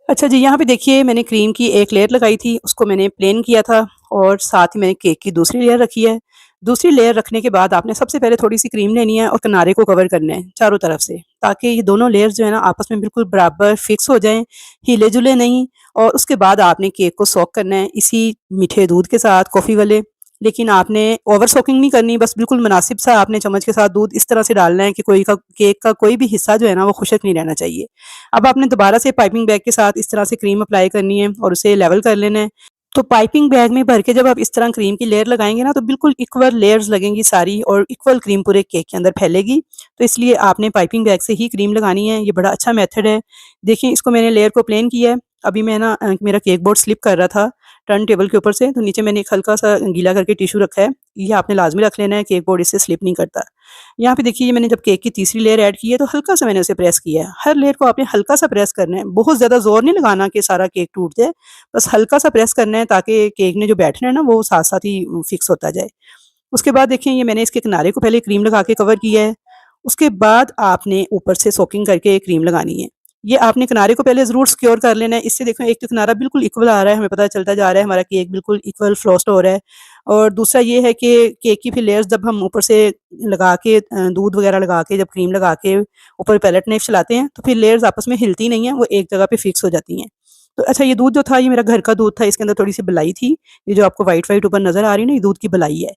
अच्छा जी, यहाँ पे देखिए मैंने क्रीम की एक लेयर लगाई थी, उसको मैंने प्लेन किया था और साथ ही मैंने केक की दूसरी लेयर रखी है। दूसरी लेयर रखने के बाद आपने सबसे पहले थोड़ी-सी क्रीम लेनी है और किनारे को कवर करना है चारों तरफ से, ताकि ये दोनों लेयर्स जो है ना आपस में बिल्कुल बराबर फिक्स हो जाएँ, हिले-जुले नहीं। और उसके बाद आपने केक को सोक करना है इसी मीठे दूध के साथ कॉफ़ी वाले। लेकिन आपने ओवर सोकिंग नहीं करनी, बस बिल्कुल मुनासिब सा आपने चम्मच के साथ दूध इस तरह से डालना है कि कोई का केक का कोई भी हिस्सा जो है ना वो खुशक नहीं रहना चाहिए। अब आपने दोबारा से पाइपिंग बैग के साथ इस तरह से क्रीम अप्लाई करनी है और उसे लेवल कर लेना है। तो पाइपिंग बैग में भर के जब आप इस तरह क्रीम की लेयर लगाएँगे ना, तो बिल्कुल इक्वल लेयर्स लगेंगी सारी और इक्वल क्रीम पूरे केक के अंदर फैलेगी। तो इसलिए आपने पाइपिंग बैग से ही क्रीम लगानी है, ये बड़ा अच्छा मेथड है। देखिए इसको मैंने लेयर को प्लेन किया है। अभी मैं ना मेरा केक बोर्ड स्लिप कर रहा था टर्न टेबल के ऊपर से, तो नीचे मैंने एक हल्का-सा गीला करके टिश्यू रखा है। ये आपने लाज़मी रख लेना है, केक बोर्ड इससे स्लिप नहीं करता। यहाँ पे देखिए मैंने जब केक की तीसरी लेयर ऐड की है तो हल्का-सा मैंने उसे प्रेस किया है। हर लेयर को आपने हल्का-सा प्रेस करना है, बहुत ज़्यादा ज़ोर नहीं लगाना कि सारा केक टूट जाए। बस हल्का-सा प्रेस करना है ताकि केक ने जो बैठना है ना वो साथ-साथ ही फिक्स होता जाए। उसके बाद देखिए ये मैंने इसके किनारे को पहले क्रीम लगा के कवर किया है। उसके बाद आपने ऊपर से सोकिंग करके क्रीम लगानी है। ये आपने किनारे को पहले ज़रूर सिक्योर कर लेना है। इससे देखो एक तो किनारा बिल्कुल इक्वल आ रहा है, हमें पता चलता जा रहा है हमारा केक बिल्कुल इक्वल फ्रॉस्ट हो रहा है। और दूसरा ये है कि केक की फिर लेयर्स जब हम ऊपर से लगा के दूध वगैरह लगा के जब क्रीम लगा के ऊपर पैलेट नाइफ चलाते हैं तो फिर लेयर्स आपस में हिलती नहीं है, वो एक जगह पे फिक्स हो जाती हैं। तो अच्छा ये दूध जो था ये मेरा घर का दूध था, इसके अंदर थोड़ी सी बलाई थी। ये जो आपको वाइट वाइट ऊपर नज़र आ रही है ना, ये दूध की बलाई है।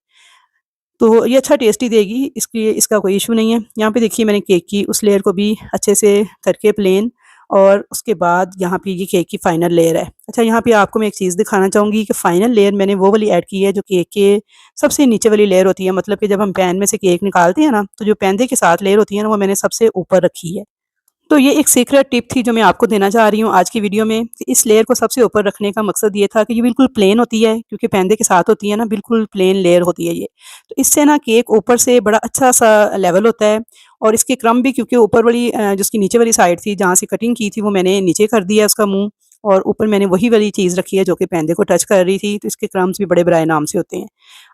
तो ये अच्छा टेस्ट ही देगी, इसलिए इसका कोई इशू नहीं है। यहाँ पे देखिए मैंने केक की उस लेयर को भी अच्छे से करके प्लेन, और उसके बाद यहाँ पे ये केक की फाइनल लेयर है। अच्छा यहाँ पे आपको मैं एक चीज़ दिखाना चाहूँगी कि फाइनल लेयर मैंने वो वाली ऐड की है जो केक के सबसे नीचे वाली लेयर होती है। मतलब कि जब हम पैन में से केक निकालते हैं ना, तो जो पैंदे के साथ लेयर होती है ना, वो मैंने सबसे ऊपर रखी है। तो ये एक सीक्रेट टिप थी जो मैं आपको देना चाह रही हूँ आज की वीडियो में, कि इस लेयर को सबसे ऊपर रखने का मकसद ये था कि ये बिल्कुल प्लेन होती है, क्योंकि पैंदे के साथ होती है ना, बिल्कुल प्लेन लेयर होती है ये। तो इससे ना केक ऊपर से बड़ा अच्छा सा लेवल होता है। और इसके क्रम्ब भी, क्योंकि ऊपर वाली जिसकी नीचे वाली साइड थी जहाँ से कटिंग की थी, वो मैंने नीचे कर दिया उसका मुँह, और ऊपर मैंने वही वाली चीज़ रखी है जो कि पैंदे को टच कर रही थी, तो इसके क्रम्ब्स भी बड़े बराए नाम से होते हैं।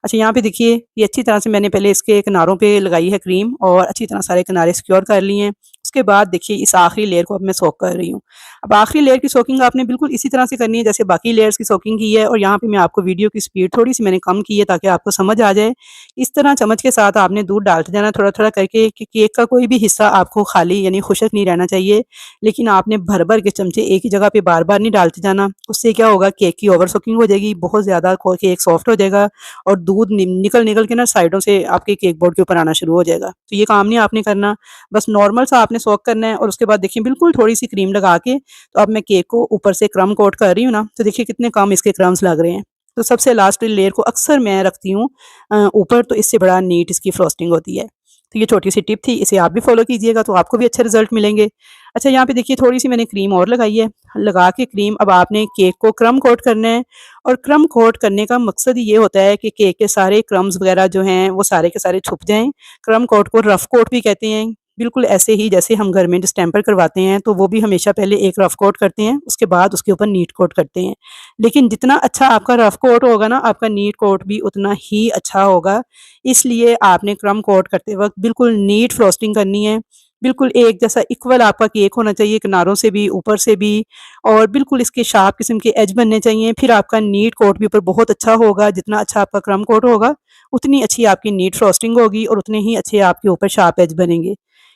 अच्छा यहाँ पे देखिए ये अच्छी तरह से मैंने पहले इसके किनारों पे लगाई है क्रीम, और अच्छी तरह सारे किनारे सिक्योर कर लिए हैं। उसके बाद देखिए इस आखिरी लेयर को अब मैं सोक कर रही हूँ। अब आखिरी लेयर की सोकिंग आपने बिल्कुल इसी तरह से करनी है जैसे बाकी लेयर्स की सोकिंग की है, और यहाँ पे मैं आपको वीडियो की स्पीड थोड़ी-सी मैंने कम की है ताकि आपको समझ आ जाए। इस तरह चम्मच के साथ आपने दूध डालते जाना थोड़ा-थोड़ा करके, कि केक का कोई भी हिस्सा आपको खाली यानी खुशक नहीं रहना चाहिए। लेकिन आपने भर-भर के चमचे एक ही जगह पे बार-बार नहीं डालते जाना। उससे क्या होगा, केक की ओवर सोकिंग हो जाएगी, बहुत ज़्यादा केक सॉफ्ट हो जाएगा, और दूध निकल-निकल के ना साइडों से आपके केक बोर्ड के ऊपर आना शुरू हो जाएगा। तो ये काम नहीं आपने करना, बस नॉर्मल सा आपने सोक करना है। और उसके बाद देखिए बिल्कुल थोड़ी-सी क्रीम लगा के, तो अब मैं केक को ऊपर से क्रम्ब कोट कर रही हूँ ना, तो देखिए कितने कम इसके क्रम्ब्स लग रहे हैं। तो सबसे लास्ट लेयर को अक्सर मैं रखती हूँ ऊपर, तो इससे बड़ा नीट इसकी फ्रॉस्टिंग होती है। तो ये छोटी-सी टिप थी, इसे आप भी फ़ॉलो कीजिएगा तो आपको भी अच्छे रिज़ल्ट मिलेंगे। अच्छा यहाँ पे देखिए थोड़ी-सी मैंने क्रीम और लगाई है। लगा के क्रीम अब आपने केक को क्रम्ब कोट करना है, और क्रम्ब कोट करने का मकसद ये होता है कि केक के सारे क्रम्ब्स वगैरह जो हैं वो सारे के सारे छुप जाएँ। क्रम्ब कोट को रफ़ कोट भी कहते हैं। बिल्कुल ऐसे ही जैसे हम घर में डिस्टेंपर करवाते हैं, तो वो भी हमेशा पहले एक रफ़ कोट करते हैं, उसके बाद उसके ऊपर नीट कोट करते हैं। लेकिन जितना अच्छा आपका रफ़ कोट होगा ना, आपका नीट कोट भी उतना ही अच्छा होगा। इसलिए आपने क्रम्ब कोट करते वक़्त बिल्कुल नीट फ्रॉस्टिंग करनी है। बिल्कुल एक जैसा इक्वल आपका केक होना चाहिए, किनारों से भी, ऊपर से भी, और बिल्कुल इसके शार्प किस्म के एज बनने चाहिए। फिर आपका नीट कोट भी ऊपर बहुत अच्छा होगा। जितना अच्छा आपका क्रम्ब कोट होगा, उतनी अच्छी आपकी नीट फ्रॉस्टिंग होगी, और उतने ही अच्छे आपके ऊपर शार्प एज बनेंगे।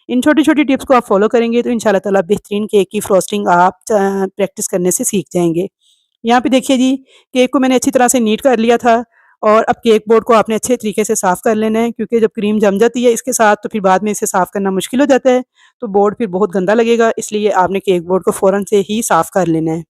इन छोटी-छोटी टिप्स को आप फ़ॉलो करेंगे तो इंशाल्लाह ताला बेहतरीन केक की फ्रॉस्टिंग आप प्रैक्टिस करने से सीख जाएँगे। यहाँ पे देखिए जी, केक को मैंने अच्छी तरह से नीट कर लिया था, और अब केक बोर्ड को आपने अच्छे तरीके से साफ़ कर लेना है, क्योंकि जब क्रीम जम जाती है इसके साथ तो फिर बाद में इसे साफ़ करना मुश्किल हो जाता है, तो बोर्ड फिर बहुत गंदा लगेगा, इसलिए आपने केक बोर्ड को फ़ौरन से ही साफ़ कर लेना है।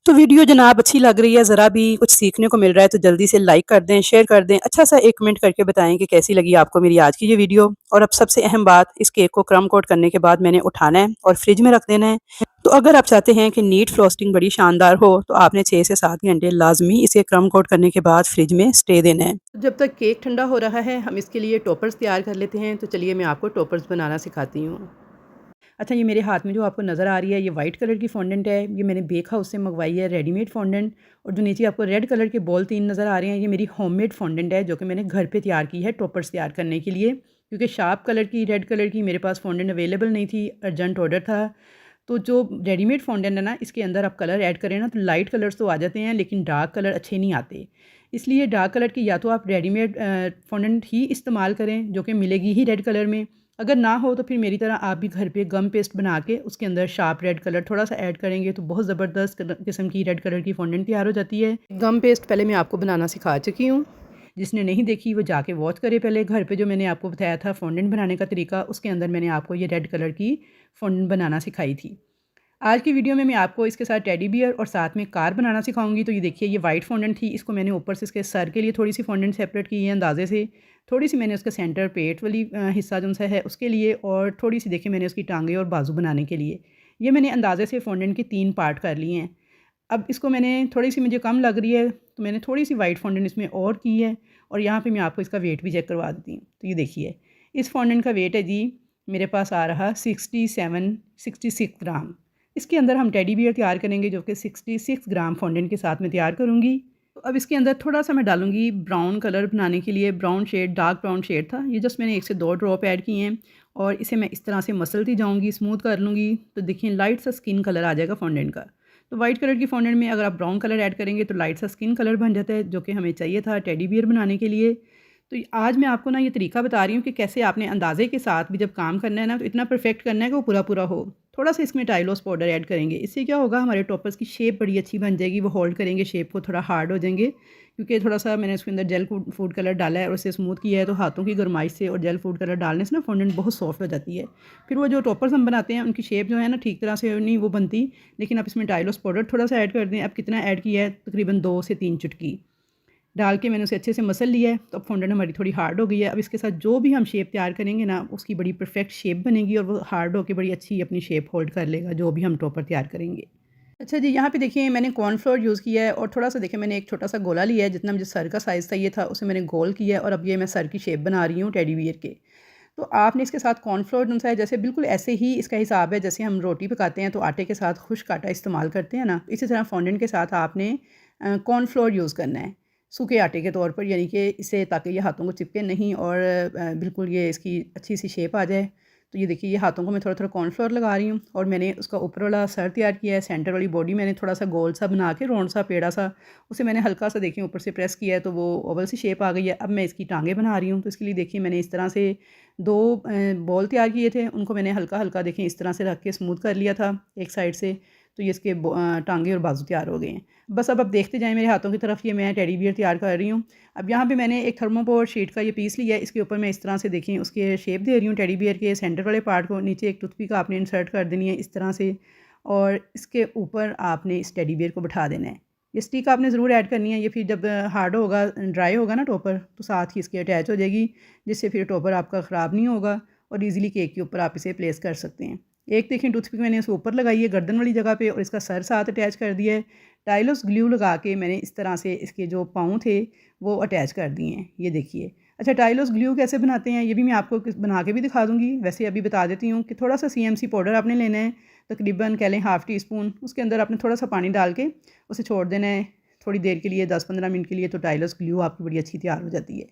तो वीडियो जनाब अच्छी लग रही है, ज़रा भी कुछ सीखने को मिल रहा है तो जल्दी से लाइक कर दें, शेयर कर दें, अच्छा-सा एक कमेंट करके बताएँ कि कैसी लगी आपको मेरी आज की ये वीडियो। और अब सबसे अहम बात, इस केक को क्रम्ब कोट करने के बाद मैंने उठाना है और फ्रिज में रख देना है। तो अगर आप चाहते हैं कि नीट फ्रॉस्टिंग बड़ी शानदार हो, तो आपने 6 से 7 घंटे लाज़मी इसे क्रम्ब कोट करने के बाद फ्रिज में स्टे देना है। जब तक केक ठंडा हो रहा है, हम इसके लिए टॉपर्स तैयार कर लेते हैं। तो चलिए मैं आपको टॉपर्स बनाना सिखाती हूँ। अच्छा ये मेरे हाथ में जो आपको नज़र आ रही है, ये वाइट कलर की फॉन्डेंट है। ये मैंने बेक हाउस से मंगवाई है, रेडीमेड फॉन्डेंट। और जो नीचे आपको रेड कलर के बॉल 3 नज़र आ रहे हैं, ये मेरी होममेड फॉन्डेंट है, जो कि मैंने घर पे तैयार की है टॉपर्स तैयार करने के लिए। क्योंकि शार्प कलर की, रेड कलर की मेरे पास फॉन्डेंट अवेलेबल नहीं थी, अर्जेंट ऑर्डर था। तो जो रेडीमेड फॉन्डेंट है ना, इसके अंदर आप कलर ऐड करें ना, तो लाइट कलर्स तो आ जाते हैं, लेकिन डार्क कलर अच्छे नहीं आते। इसलिए डार्क कलर की या तो आप रेडीमेड फॉन्डेंट ही इस्तेमाल करें, जो कि मिलेगी ही रेड कलर में। अगर ना हो तो फिर मेरी तरह आप भी घर पे गम पेस्ट बना के उसके अंदर शार्प रेड कलर थोड़ा सा ऐड करेंगे तो बहुत ज़बरदस्त किस्म की रेड कलर की फॉन्डेंट तैयार हो जाती है। गम पेस्ट पहले मैं आपको बनाना सिखा चुकी हूँ, जिसने नहीं देखी वो जाके वॉच करे पहले घर पे। जो मैंने आपको बताया था फॉन्डेंट बनाने का तरीका, उसके अंदर मैंने आपको ये रेड कलर की फॉन्डेंट बनाना सिखाई थी। आज की वीडियो में मैं आपको इसके साथ टेडी बियर और साथ में कार बनाना सिखाऊंगी। तो ये देखिए, ये वाइट फॉन्डेंट थी, इसको मैंने ऊपर से इसके सर के लिए थोड़ी सी फॉन्डेंट सेपरेट की है अंदाजे से। थोड़ी सी मैंने उसका सेंटर पेट वाली हिस्सा जो सा है उसके लिए, और थोड़ी सी देखिए मैंने उसकी टांगे और बाजू बनाने के लिए। ये मैंने अंदाजे से फॉन्डेंट के 3 पार्ट कर लिए हैं। अब इसको मैंने थोड़ी सी मुझे कम लग रही है, तो मैंने थोड़ी सी वाइट फॉन्डेंट इसमें और की है। और यहाँ पर मैं आपको इसका वेट भी चेक करवा देती हूँ। तो ये देखिए, इस फॉन्डेंट का वेट है जी, मेरे पास आ रहा 66 ग्राम। इसके अंदर हम टेडी बियर तैयार करेंगे, जो कि 66 ग्राम फॉन्डेंट के साथ में तैयार करूँगी। तो अब इसके अंदर थोड़ा-सा मैं डालूँगी ब्राउन कलर बनाने के लिए, brown shade, dark brown shade था। ये जस्ट मैंने 1 से 2 ड्रॉप ऐड किए हैं और इसे मैं इस तरह से मसलती जाऊँगी, स्मूथ कर लूँगी। तो देखिए लाइट सा स्किन कलर आ जाएगा फॉन्डेंट का। तो वाइट कलर की फॉन्डेंट में अगर आप ब्राउन कलर ऐड करेंगे तो लाइट सा स्किन कलर बन जाता है, जो कि हमें चाहिए था टेडी बियर बनाने के लिए। तो आज मैं आपको ना ये तरीका बता रही हूँ कि कैसे आपने अंदाज़े के साथ भी जब काम करना है ना, तो इतना परफेक्ट करना है कि वो पूरा-पूरा हो। थोड़ा-सा इसमें टाइलोस पाउडर ऐड करेंगे। इससे क्या होगा, हमारे टॉपर्स की शेप बड़ी अच्छी बन जाएगी, वो होल्ड करेंगे शेप को, थोड़ा हार्ड हो जाएंगे। क्योंकि थोड़ा-सा मैंने उसके अंदर जेल फूड कलर डाला है और उसे स्मूथ किया है, तो हाथों की गरमाइश से और जेल फूड कलर डालने से ना फॉन्डेंट बहुत सॉफ्ट हो जाती है। फिर वो जो टॉपर्स हम बनाते हैं उनकी शेप जो है ना ठीक तरह से नहीं वो बनती। लेकिन आप इसमें टाइलोस पाउडर थोड़ा-सा ऐड कर दें। अब कितना ऐड किया है, तकरीबन 2 से 3 चुटकी डाल के मैंने उसे अच्छे से मसल लिया है। तो अब फॉन्डेंट हमारी थोड़ी हार्ड हो गई है। अब इसके साथ जो भी हम शेप तैयार करेंगे ना, उसकी बड़ी परफेक्ट शेप बनेगी और वो हार्ड होकर बड़ी अच्छी अपनी शेप होल्ड कर लेगा, जो भी हम टॉपर तैयार करेंगे। अच्छा जी, यहाँ पे देखिए मैंने कॉर्नफ्लोर यूज़ किया है और थोड़ा-सा देखिए मैंने एक छोटा-सा गोला लिया है, जितना मुझे सर का साइज़ चाहिए था उसे मैंने गोल किया है और अब ये मैं सर की शेप बना रही हूँ टेडी बियर के। तो आपने इसके साथ कॉर्नफ्लोर जो है, जैसे बिल्कुल ऐसे ही इसका हिसाब है जैसे हम रोटी पकाते हैं तो आटे के साथ खुश्क आटा इस्तेमाल करते हैं ना, इसी तरह फॉन्डेंट के साथ आपने कॉर्नफ्लोर यूज़ करना है सूखे आटे के तौर पर, यानी कि इससे ताकि ये हाथों को चिपके नहीं और बिल्कुल ये इसकी अच्छी सी शेप आ जाए। तो ये देखिए ये हाथों को मैं थोड़ा-थोड़ा कॉर्नफ्लोर लगा रही हूँ और मैंने उसका ऊपर वाला सर तैयार किया है, सेंटर वाली बॉडी मैंने थोड़ा-सा गोल सा बना के राउंड सा पेड़ा सा उसे मैंने हल्का सा देखिए ऊपर से प्रेस किया है, तो वो ओवल सी शेप आ गई है। अब मैं इसकी टाँगें बना रही हूँ, तो इसके लिए देखिए मैंने इस तरह से 2 बॉल तैयार किए थे, उनको मैंने हल्का-हल्का देखिए इस तरह से रख के स्मूथ कर लिया था एक साइड से। तो ये इसके टाँगे और बाजू तैयार हो गए हैं। बस अब आप देखते जाएँ मेरे हाथों की तरफ, ये मैं टेडी बियर तैयार कर रही हूँ। अब यहाँ पे मैंने एक थर्मोकोल शीट का ये पीस लिया है, इसके ऊपर मैं इस तरह से देखिए उसके शेप दे रही हूँ टेडी बियर के सेंटर वाले पार्ट को। नीचे एक टूथपिक आपने इंसर्ट कर देनी है इस तरह से और इसके ऊपर आपने इस टेडी बियर को बिठा देना है। ये स्टिक आपने ज़रूर ऐड करनी है, ये फिर जब हार्ड होगा, ड्राई होगा ना टॉपर, तो साथ ही इसके अटैच हो जाएगी, जिससे फिर टॉपर आपका ख़राब नहीं होगा और ईज़िली केक के ऊपर आप इसे प्लेस कर सकते हैं। एक देखें टूथपिक मैंने उसके ऊपर लगाई है गर्दन वाली जगह पे और इसका सर साथ अटैच कर दिया है। टाइलोस ग्लू लगा के मैंने इस तरह से इसके जो पाँव थे वो अटैच कर दिए हैं, ये देखिए। अच्छा, टाइलोस ग्लू कैसे बनाते हैं ये भी मैं आपको बना के भी दिखा दूँगी। वैसे अभी बता देती हूँ कि थोड़ा-सा CMC पाउडर आपने लेना है, तकरीबन कह लें हाफ़ टी स्पून। उसके अंदर आपने थोड़ा-सा पानी डाल के उसे छोड़ देना है थोड़ी देर के लिए, 10-15 मिनट के लिए, तो टाइलोस ग्लू आपकी बड़ी अच्छी तैयार हो जाती है।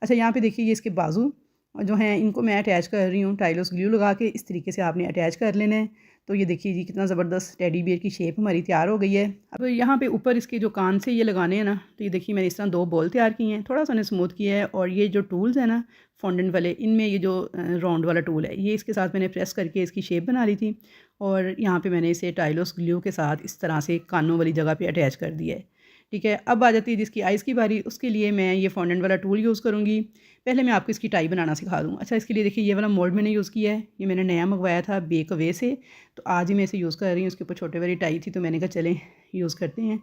अच्छा, यहाँ पे देखिए ये इसके बाजू जो हैं इनको मैं अटैच कर रही हूँ टाइलोस ग्लू लगा के, इस तरीके से आपने अटैच कर लेना है। तो ये देखिए जी कितना ज़बरदस्त टेडी बियर की शेप हमारी तैयार हो गई है। अब यहाँ पे ऊपर इसके जो कान से ये लगाने हैं ना, तो ये देखिए मैंने इस तरह 2 बॉल तैयार किए हैं, थोड़ा सा ने स्मूथ किया है और ये जो टूल्स हैं ना फॉन्डेंट वाले, इनमें ये जो राउंड वाला टूल है ये इसके साथ मैंने प्रेस करके इसकी शेप बना ली थी और यहाँ पे मैंने इसे टाइलोस ग्लू के साथ इस तरह से कानों वाली जगह पे अटैच कर दिया है। ठीक है, अब आ जाती है जिसकी आइज़ की बारी, उसके लिए मैं ये फॉन्डेंट वाला टूल यूज़ करूँगी। पहले मैं आपको इसकी टाई बनाना सिखा दूँ। अच्छा, इसके लिए देखिए ये वाला मोल्ड मैंने यूज़ किया है, ये मैंने नया मंगवाया था बेक अवे से, तो आज ही मैं इसे यूज़ कर रही हूँ। उसके ऊपर छोटे वाली टाई थी तो मैंने कहा चलें यूज़ करते हैं।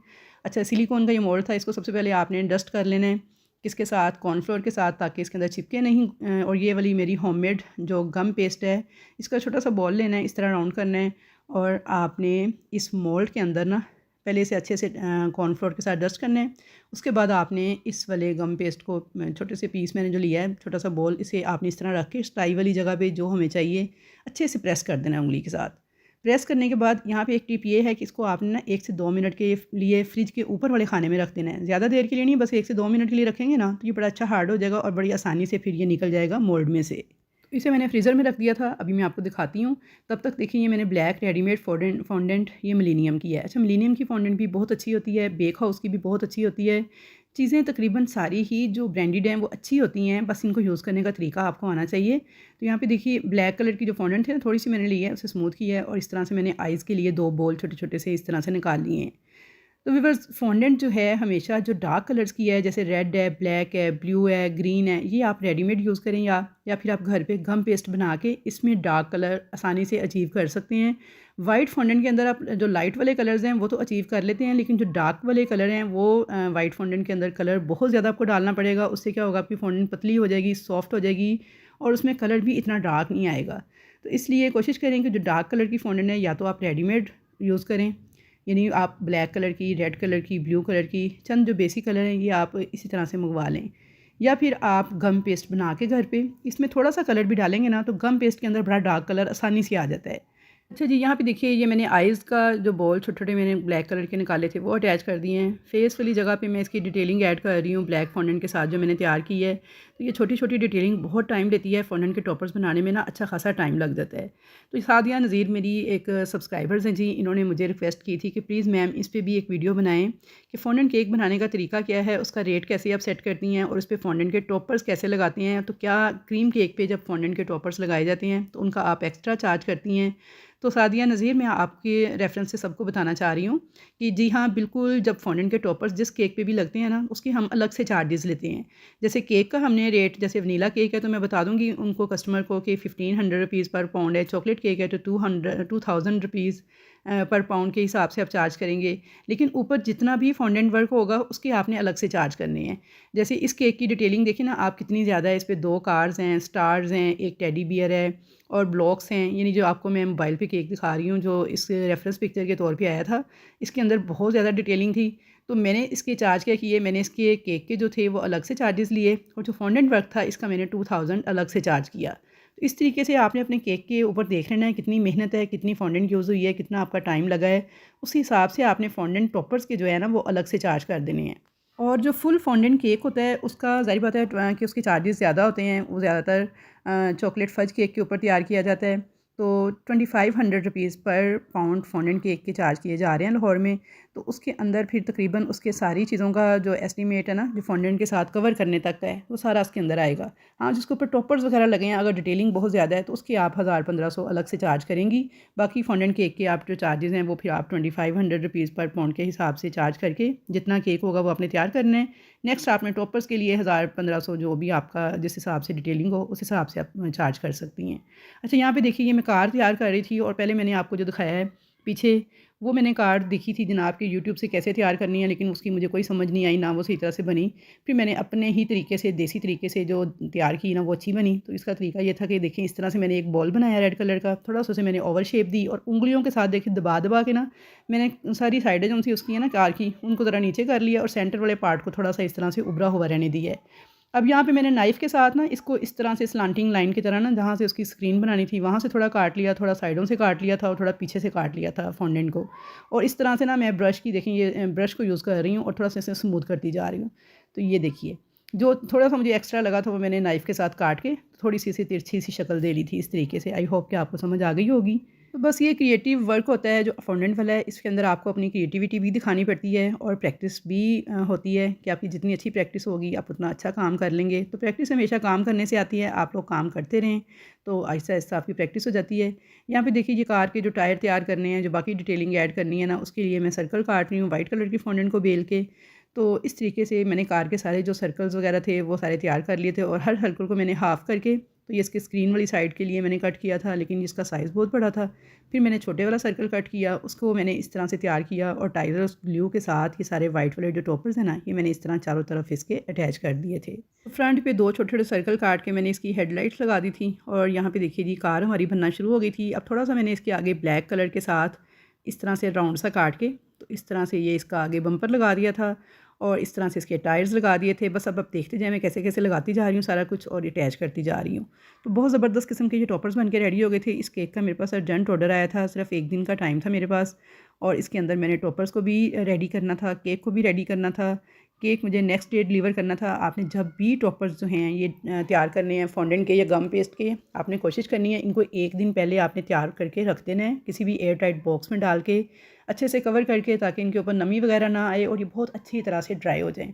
अच्छा, सिलिकॉन का ये मोल्ड था, इसको सबसे पहले आपने डस्ट कर लेना है किसके साथ, कॉर्नफ्लोर के साथ, ताकि इसके अंदर चिपके नहीं। और ये वाली मेरी होममेड जो गम पेस्ट है, इसका छोटा सा बॉल लेना है, इस तरह राउंड करना है और आपने इस मोल्ड के अंदर ना पहले इसे अच्छे से कॉर्नफ्लोर के साथ डस्ट करना है। उसके बाद आपने इस वाले गम पेस्ट को छोटे से पीस मैंने जो लिया है, छोटा सा बॉल, इसे आपने इस तरह रख के टाई वाली जगह पे जो हमें चाहिए अच्छे से प्रेस कर देना है उंगली के साथ। प्रेस करने के बाद यहाँ पे एक टिप ये है कि इसको आपने ना 1 से 2 मिनट के लिए फ्रिज के ऊपर वाले खाने में रख देना है। ज़्यादा देर के लिए नहीं, बस 1 से 2 मिनट के लिए रखेंगे ना तो ये बड़ा अच्छा हार्ड हो जाएगा और बड़ी आसानी से फिर ये निकल जाएगा मोल्ड में से। इसे मैंने फ्रीज़र में रख दिया था, अभी मैं आपको दिखाती हूँ। तब तक देखिए ये मैंने ब्लैक रेडीमेड फॉन्डेंट ये मिलेनियम की है। अच्छा, मिलेनियम की फॉन्डेंट भी बहुत अच्छी होती है, बेक हाउस की भी बहुत अच्छी होती है। चीज़ें तकरीबन सारी ही जो ब्रांडेड हैं वो अच्छी होती हैं, बस इनको यूज़ करने का तरीका आपको आना चाहिए। तो यहाँ पे देखिए ब्लैक कलर की जो फॉन्डेंट है थोड़ी सी मैंने ली है, उसे स्मूथ किया है और इस तरह से मैंने आइज़ के लिए 2 बॉल छोटे छोटे से इस तरह से निकाल लिए हैं। तो व्यूअर्स, फॉन्डेंट जो है हमेशा जो डार्क कलर्स की है, जैसे रेड है, ब्लैक है, ब्लू है, ग्रीन है, ये आप रेडीमेड यूज़ करें या फिर आप घर पे गम पेस्ट बना के इसमें डार्क कलर आसानी से अचीव कर सकते हैं। वाइट फॉन्डेंट के अंदर आप जो लाइट वाले कलर्स हैं वो तो अचीव कर लेते हैं, लेकिन जो डार्क वाले कलर हैं वो वाइट फॉन्डेंट के अंदर कलर बहुत ज़्यादा आपको डालना पड़ेगा। उससे क्या होगा, आपकी फॉन्डेंट पतली हो जाएगी, सॉफ्ट हो जाएगी और उसमें कलर भी इतना डार्क नहीं आएगा। तो इसलिए कोशिश करें कि जो डार्क कलर की फॉन्डेंट है या तो आप रेडीमेड यूज़ करें, यानी आप ब्लैक कलर की, रेड कलर की, ब्लू कलर की, चंद जो बेसिक कलर हैं ये आप इसी तरह से मंगवा लें, या फिर आप गम पेस्ट बना के घर पे इसमें थोड़ा सा कलर भी डालेंगे ना तो गम पेस्ट के अंदर बड़ा डार्क कलर आसानी से आ जाता है। अच्छा जी, यहाँ पे देखिए ये मैंने आइज़ का जो बॉल छोटे-छोटे मैंने ब्लैक कलर के निकाले थे वो अटैच कर दिए हैं। फेस वाली जगह पे मैं इसकी डिटेलिंग ऐड कर रही हूँ ब्लैक फॉन्डेंट के साथ जो मैंने तैयार की है। तो ये छोटी-छोटी डिटेलिंग बहुत टाइम लेती है, फॉन्डेंट के टॉपर्स बनाने में ना अच्छा खासा टाइम लग जाता है। तो सादिया नज़ीर मेरी एक सब्सक्राइबर्स हैं जी, इन्होंने मुझे रिक्वेस्ट की थी कि प्लीज़ मैम इस पे भी एक वीडियो बनाएँ कि फॉन्डेंट केक बनाने का तरीका क्या है, उसका रेट कैसे आप सेट करती हैं और उस पे फॉन्डेंट के टॉपर्स कैसे लगाती हैं। तो क्या क्रीम केक पे जब फॉन्डेंट के टॉपर्स लगाए जाते हैं तो उनका आप एक्स्ट्रा चार्ज करती हैं? तो सादिया नज़ीर मैं आपके रेफरेंस से सबको बताना चाह रही हूँ कि जी हाँ, बिल्कुल जब फॉन्डेंट के टॉपर्स जिस केक पे भी लगते हैं ना, उसके हम अलग से चार्जेस लेते हैं। जैसे केक का हमने रेट, जैसे वनीला केक है तो मैं बता दूँगी उनको कस्टमर को कि 1500 रुपीज़ पर पाउंड है, चॉकलेट केक है तो 2000 रुपीज़ पर पाउंड के हिसाब से आप चार्ज करेंगे। लेकिन ऊपर जितना भी फॉन्डेंट वर्क होगा उसके आपने अलग से चार्ज करने हैं। जैसे इस केक की डिटेलिंग देखिए ना आप कितनी ज़्यादा है, इस पे 2 कार्स हैं, स्टार्स हैं, एक टेडी बियर है और ब्लॉक्स हैं। यानी जो आपको मैं मोबाइल पे केक दिखा रही हूँ जो इस रेफरेंस पिक्चर के तौर पे आया था, इसके अंदर बहुत ज़्यादा डिटेलिंग थी। तो मैंने इसके चार्ज क्या किए, मैंने इसके केक के जो थे वो अलग से चार्जेस लिए और जो फॉन्डेंट वर्क था इसका मैंने 2000 अलग से चार्ज किया। तो इस तरीके से आपने अपने केक के ऊपर देख लेना है कितनी मेहनत है, कितनी फॉन्डेंट यूज़ हुई है, कितना आपका टाइम लगा है। उस हिसाब से आपने फॉन्डेंट टॉपर्स के जो है ना वो अलग से चार्ज कर देने हैं। और जो फुल फॉन्डेंट केक होता है उसका ज़ाहिर बात है कि उसके चार्जेस ज़्यादा होते हैं। वो ज़्यादातर चॉकलेट फज केक के ऊपर तैयार किया जाता है। तो 2500 रुपीज़ पर पाउंड फॉन्डेंट केक के चार्ज किए जा रहे हैं लाहौर में। तो उसके अंदर फिर तकरीबन उसके सारी चीज़ों का जो एस्टीमेट है ना, जो फॉन्डेंट के साथ कवर करने तक का है, वो सारा उसके अंदर आएगा। हाँ, जिसके ऊपर टॉपर्स वगैरह लगे हैं, अगर डिटेलिंग बहुत ज़्यादा है तो उसके आप 1000-1500 अलग से चार्ज करेंगी। बाकी फॉन्डेंट केक के आप जो चार्जेज़ हैं वो फिर आप 2500 रुपीज़ पर पाउंड के हिसाब से चार्ज करके जितना केक होगा वो आपने तैयार करना है। नेक्स्ट आपने टॉपर्स के लिए 1000-1500 जो भी आपका जिस हिसाब से डिटेलिंग हो उस हिसाब से आप चार्ज कर सकती हैं। अच्छा, यहाँ पे देखिए ये मैं कार तैयार कर रही थी और पहले मैंने आपको जो दिखाया है पीछे, वो मैंने कार देखी थी जनाब की यूट्यूब से कैसे तैयार करनी है, लेकिन उसकी मुझे कोई समझ नहीं आई, ना वो सही तरह से बनी। फिर मैंने अपने ही तरीके से, देसी तरीके से जो तैयार की ना वो अच्छी बनी। तो इसका तरीका ये था कि देखें इस तरह से मैंने एक बॉल बनाया रेड कलर का, थोड़ा सा उसे मैंने ओवल शेप दी और उंगलियों के साथ देखिए दबा दबा के ना मैंने सारी साइडें जो सी उसकी है ना कार की, उनको ज़रा नीचे कर लिया और सेंटर वाले पार्ट को थोड़ा सा इस तरह से उभरा हुआ रहने दिया है। अब यहाँ पे मैंने नाइफ़ के साथ ना इसको इस तरह से स्लांटिंग लाइन की तरह ना, जहाँ से उसकी स्क्रीन बनानी थी वहाँ से थोड़ा काट लिया, थोड़ा साइडों से काट लिया था और थोड़ा पीछे से काट लिया था फॉन्डेंट को। और इस तरह से ना मैं ब्रश की, देखें ये ब्रश को यूज़ कर रही हूँ और थोड़ा सा इसे स्मूथ करती जा रही हूँ। तो ये देखिए जो थोड़ा सा मुझे एक्स्ट्रा लगा था वो मैंने नाइफ़ के साथ काट के थोड़ी सी इसे तिरछी सी शक्ल दे ली थी इस तरीके से। आई होप कि आपको समझ आ गई होगी। तो बस ये क्रिएटिव वर्क होता है जो फॉन्डेंट वाला है, इसके अंदर आपको अपनी क्रिएटिविटी भी दिखानी पड़ती है और प्रैक्टिस भी होती है कि आपकी जितनी अच्छी प्रैक्टिस होगी आप उतना अच्छा काम कर लेंगे। तो प्रैक्टिस हमेशा काम करने से आती है, आप लोग काम करते रहें तो आहिस्ता आहिस्ता आपकी प्रैक्टिस हो जाती है। यहाँ पे देखिए ये कार के जो टायर तैयार करने हैं, जो बाकी डिटेलिंग ऐड करनी है ना, उसके लिए मैं सर्कल काट रही हूँ वाइट कलर की फॉन्डेंट को बेल के। तो इस तरीके से मैंने कार के सारे जो सर्कल्स वगैरह थे वो सारे तैयार कर लिए थे और हर सर्कल को मैंने हाफ़ करके, तो ये इसके स्क्रीन वाली साइड के लिए मैंने कट किया था, लेकिन इसका साइज़ बहुत बड़ा था। फिर मैंने छोटे वाला सर्कल कट किया, उसको मैंने इस तरह से तैयार किया और टाइगर ग्लू के साथ ये सारे वाइट वाले जो टॉपर्स हैं ना, ये मैंने इस तरह चारों तरफ इसके अटैच कर दिए थे। तो फ्रंट पे 2 छोटे-छोटे सर्कल काट के मैंने इसकी हेडलाइट्स लगा दी थी और यहाँ पे देखिए जी कार हमारी बनना शुरू हो गई थी। अब थोड़ा सा मैंने इसके आगे ब्लैक कलर के साथ इस तरह से राउंड सा काट के, तो इस तरह से ये इसका आगे बम्पर लगा दिया था और इस तरह से इसके टायर्स लगा दिए थे। बस अब आप देखते जाएँ मैं कैसे-कैसे लगाती जा रही हूँ सारा कुछ और अटैच करती जा रही हूँ। तो बहुत ज़बरदस्त किस्म के ये टॉपर्स बन के रेडी हो गए थे। इस केक का मेरे पास अर्जेंट ऑर्डर आया था, सिर्फ़ 1 दिन का टाइम था मेरे पास और इसके अंदर मैंने टॉपर्स को भी रेडी करना था, केक को भी रेडी करना था। केक मुझे नेक्स्ट डे डिलीवर करना था। आपने जब भी टॉपर्स जो हैं ये तैयार करने हैं फॉन्डेंट के या गम पेस्ट के, आपने कोशिश करनी है इनको 1 दिन पहले आपने तैयार करके रख देना है किसी भी एयर टाइट बॉक्स में डाल के, अच्छे से कवर करके, ताकि इनके ऊपर नमी वगैरह ना आए और ये बहुत अच्छी तरह से ड्राई हो जाएँ।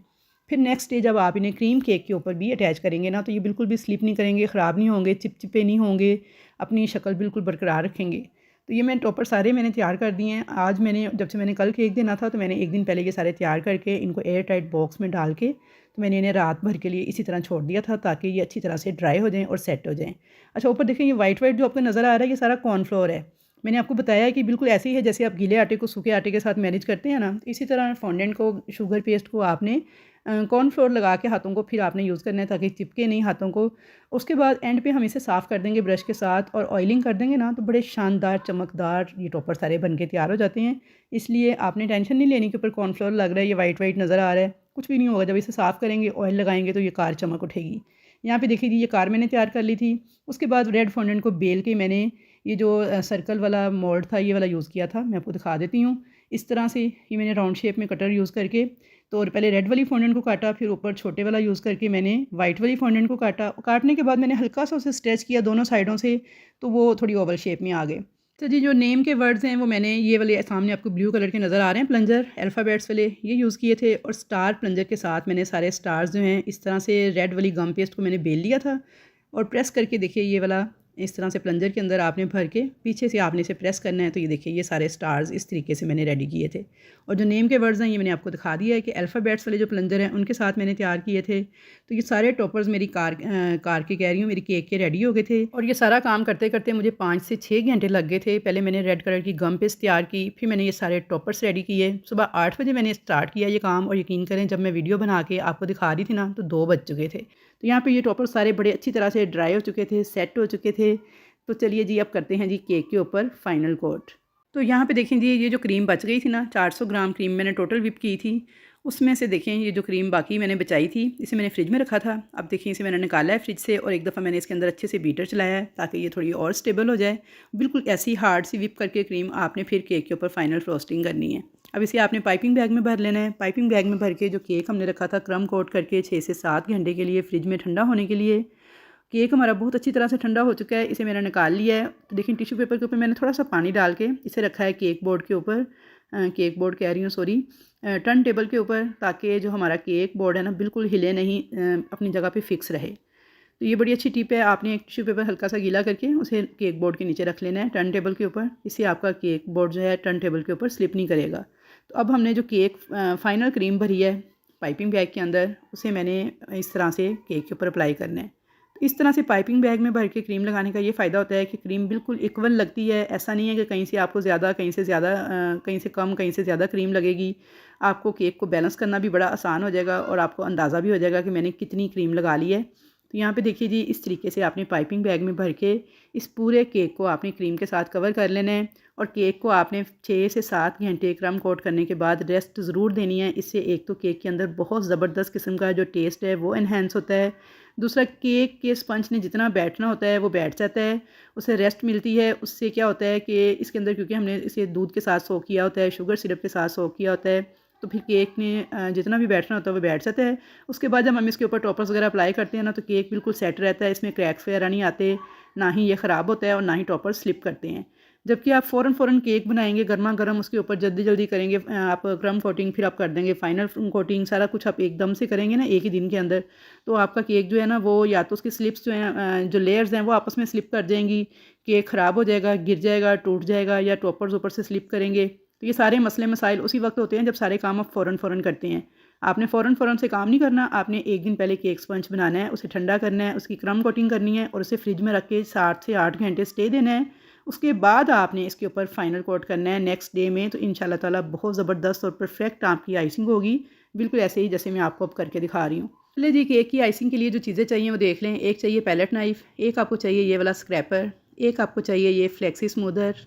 फिर नेक्स्ट डे जब आप इन्हें क्रीम केक के ऊपर भी अटैच करेंगे ना, तो ये बिल्कुल भी स्लिप नहीं करेंगे, ख़राब नहीं होंगे, चिपचिपे नहीं होंगे, अपनी शक्ल बिल्कुल बरकरार रखेंगे। तो ये मैंने टॉपर सारे मैंने तैयार कर दिए हैं। आज मैंने, जब से मैंने कल केक देना था तो मैंने 1 दिन पहले ये सारे तैयार करके इनको एयर टाइट बॉक्स में डाल के, तो मैंने इन्हें रात भर के लिए इसी तरह छोड़ दिया था ताकि ये अच्छी तरह से ड्राई हो जाएँ और सेट हो जाएँ। अच्छा, ऊपर देखें ये वाइट जो आपको नज़र आ रहा है ये सारा कॉर्नफ्लोर है। मैंने आपको बताया है कि बिल्कुल ऐसे ही है जैसे आप गीले आटे को सूखे आटे के साथ मैनेज करते हैं ना, इसी तरह फॉन्डेंट को, शुगर पेस्ट को आपने कॉर्नफ्लोर लगा के हाथों को फिर आपने यूज़ करना है ताकि चिपके नहीं हाथों को। उसके बाद एंड पे हम इसे साफ़ कर देंगे ब्रश के साथ और ऑयलिंग कर देंगे ना, तो बड़े शानदार चमकदार ये टॉपर सारे बन के तैयार हो जाते हैं। इसलिए आपने टेंशन नहीं लेनी कि ऊपर कॉर्नफ्लोर लग रहा है, ये वाइट वाइट नज़र आ रहा है, कुछ भी नहीं होगा। जब इसे साफ़ करेंगे, ऑयल लगाएंगे तो ये कार चमक उठेगी। यहाँ पे देखिए ये कार मैंने तैयार कर ली थी। उसके बाद रेड फॉन्डेंट को बेल के मैंने ये जो सर्कल वाला मोल्ड था ये वाला यूज़ किया था। मैं आपको दिखा देती हूँ। इस तरह से ये मैंने राउंड शेप में कटर यूज़ करके तो पहले रेड वाली फॉन्डेंट को काटा, फिर ऊपर छोटे वाला यूज़ करके मैंने वाइट वाली फॉन्डेंट को काटा। काटने के बाद मैंने हल्का सा उसे स्ट्रेच किया दोनों साइडों से, तो वो थोड़ी ओवल शेप में आ गए। तो जी जो नेम के वर्ड्स हैं वो मैंने ये वाले सामने आपको ब्लू कलर के नज़र आ रहे हैं प्लंजर अल्फ़ाबेट्स वाले, ये यूज़ किए थे। और स्टार प्लंजर के साथ मैंने सारे स्टार्स जो हैं इस तरह से रेड वाली गम पेस्ट को मैंने बेल लिया था और प्रेस करके देखिए ये वाला इस तरह से प्लंजर के अंदर आपने भर के पीछे से आपने इसे प्रेस करना है। तो ये देखिए ये सारे स्टार्स इस तरीके से मैंने रेडी किए थे। और जो नेम के वर्ड्स हैं ये मैंने आपको दिखा दिया है कि अल्फ़ाबेट्स वाले जो प्लंजर हैं उनके साथ मैंने तैयार किए थे। तो ये सारे टॉपर्स मेरी कार के कह रही हूँ मेरी केक के रेडी हो गए थे। और ये सारा काम करते करते मुझे 5 से 6 घंटे लग गए थे। पहले मैंने रेड कलर की गम पेस्ट तैयार की, फिर मैंने ये सारे टॉपर्स रेडी किए। सुबह 8 बजे मैंने स्टार्ट किया ये काम और यकीन करें जब मैं वीडियो बना के आपको दिखा रही थी ना तो 2 बज चुके थे। तो यहाँ पे ये टॉपर सारे बड़े अच्छी तरह से ड्राई हो चुके थे, सेट हो चुके थे। तो चलिए जी अब करते हैं जी केक के ऊपर फाइनल कोट। तो यहाँ पे देखें जी ये जो क्रीम बच गई थी ना 400 ग्राम क्रीम मैंने टोटल विप की थी, उसमें से देखें ये जो क्रीम बाकी मैंने बचाई थी इसे मैंने फ्रिज में रखा था। अब देखिए इसे मैंने निकाला है फ्रिज से और एक दफ़ा मैंने इसके अंदर अच्छे से बीटर चलाया है ताकि ये थोड़ी और स्टेबल हो जाए। बिल्कुल ऐसी हार्ड सी विप करके क्रीम आपने फिर केक के ऊपर फाइनल फ्रोस्टिंग करनी है। अब इसे आपने पाइपिंग बैग में भर लेना है। पाइपिंग बैग में भर के जो केक हमने रखा था क्रम कोट करके 6 से 7 घंटे के लिए फ्रिज में ठंडा होने के लिए। केक हमारा बहुत अच्छी तरह से ठंडा हो चुका है, इसे मैंने निकाल लिया है। तो देखिए टिश्यू पेपर के ऊपर मैंने थोड़ा सा पानी डाल के इसे रखा है केक बोर्ड के ऊपर, केक बोर्ड कह रही हूँ सॉरी, टर्न टेबल के ऊपर, ताकि जो हमारा केक बोर्ड है ना बिल्कुल हिले नहीं, अपनी जगह पे फिक्स रहे। तो ये बड़ी अच्छी टिप है, आपने एक टिश्यू पेपर हल्का सा गीला करके उसे केक बोर्ड के नीचे रख लेना है टर्न टेबल के ऊपर। इससे आपका केक बोर्ड जो है टर्न टेबल के ऊपर स्लिप नहीं करेगा। तो अब हमने जो केक फाइनल क्रीम भरी है पाइपिंग बैग के अंदर उसे मैंने इस तरह से केक के ऊपर अप्लाई करना है। इस तरह से पाइपिंग बैग में भर के क्रीम लगाने का ये फ़ायदा होता है कि क्रीम बिल्कुल इक्वल लगती है। ऐसा नहीं है कि कहीं से आपको ज़्यादा, कहीं से ज़्यादा, कहीं से कम, कहीं से ज़्यादा क्रीम लगेगी। आपको केक को बैलेंस करना भी बड़ा आसान हो जाएगा और आपको अंदाज़ा भी हो जाएगा कि मैंने कितनी क्रीम लगा ली है। तो यहाँ पे देखिए जी इस तरीके से आपने पाइपिंग बैग में भर के इस पूरे केक को आपने क्रीम के साथ कवर कर लेना है। और केक को आपने 6 से 7 घंटे क्रम कोट करने के बाद रेस्ट ज़रूर देनी है। इससे एक तो केक के अंदर बहुत ज़बरदस्त किस्म का जो टेस्ट है वो इन्हेंस होता है। दूसरा केक के स्पंज ने जितना बैठना होता है वो बैठ जाता है, उसे रेस्ट मिलती है। उससे क्या होता है कि इसके अंदर क्योंकि हमने इसे दूध के साथ सोक किया होता है, शुगर सिरप के साथ सोक किया होता है, तो फिर केक ने जितना भी बैठना होता है वो बैठ जाता है। उसके बाद जब हम इसके ऊपर टॉपर्स वगैरह अप्लाई करते हैं ना तो केक बिल्कुल सेट रहता है, इसमें क्रैक्स वगैरह नहीं आते, ना ही ये ख़राब होता है और ना ही टॉपर स्लिप करते हैं। जबकि आप फ़ौरन केक बनाएंगे गर्मा गर्म, उसके ऊपर जल्दी जल्दी करेंगे आप क्रम कोटिंग, फिर आप कर देंगे फाइनल कोटिंग, सारा कुछ आप एकदम से करेंगे ना एक ही दिन के अंदर, तो आपका केक जो है ना वो या तो उसकी स्लिप्स जो हैं, जो लेयर्स हैं वो आपस में स्लिप कर जाएंगी, केक ख़राब हो जाएगा, गिर जाएगा, टूट जाएगा, या टॉपर्स ऊपर से स्लिप करेंगे। तो ये सारे मसले मसाइल उसी वक्त होते हैं जब सारे काम आप फ़ौरन करते हैं। आपने फ़ौरन से काम नहीं करना, आपने एक दिन पहले केक स्पंज बनाना है, उसे ठंडा करना है, उसकी क्रम कोटिंग करनी है और उसे फ्रिज में रख के 7 से 8 घंटे स्टे देना है। उसके बाद आपने इसके ऊपर फाइनल कोट करना है नेक्स्ट डे में। तो इंशाल्लाह ताला बहुत ज़बरदस्त और परफेक्ट आपकी आइसिंग होगी, बिल्कुल ऐसे ही जैसे मैं आपको अब करके दिखा रही हूँ। चलिए जी केक की आइसिंग के लिए जो चीज़ें चाहिए वो देख लें। एक चाहिए पैलेट नाइफ़, एक आपको चाहिए ये वाला स्क्रैपर, एक आपको चाहिए ये फ्लेक्सी स्मूदर।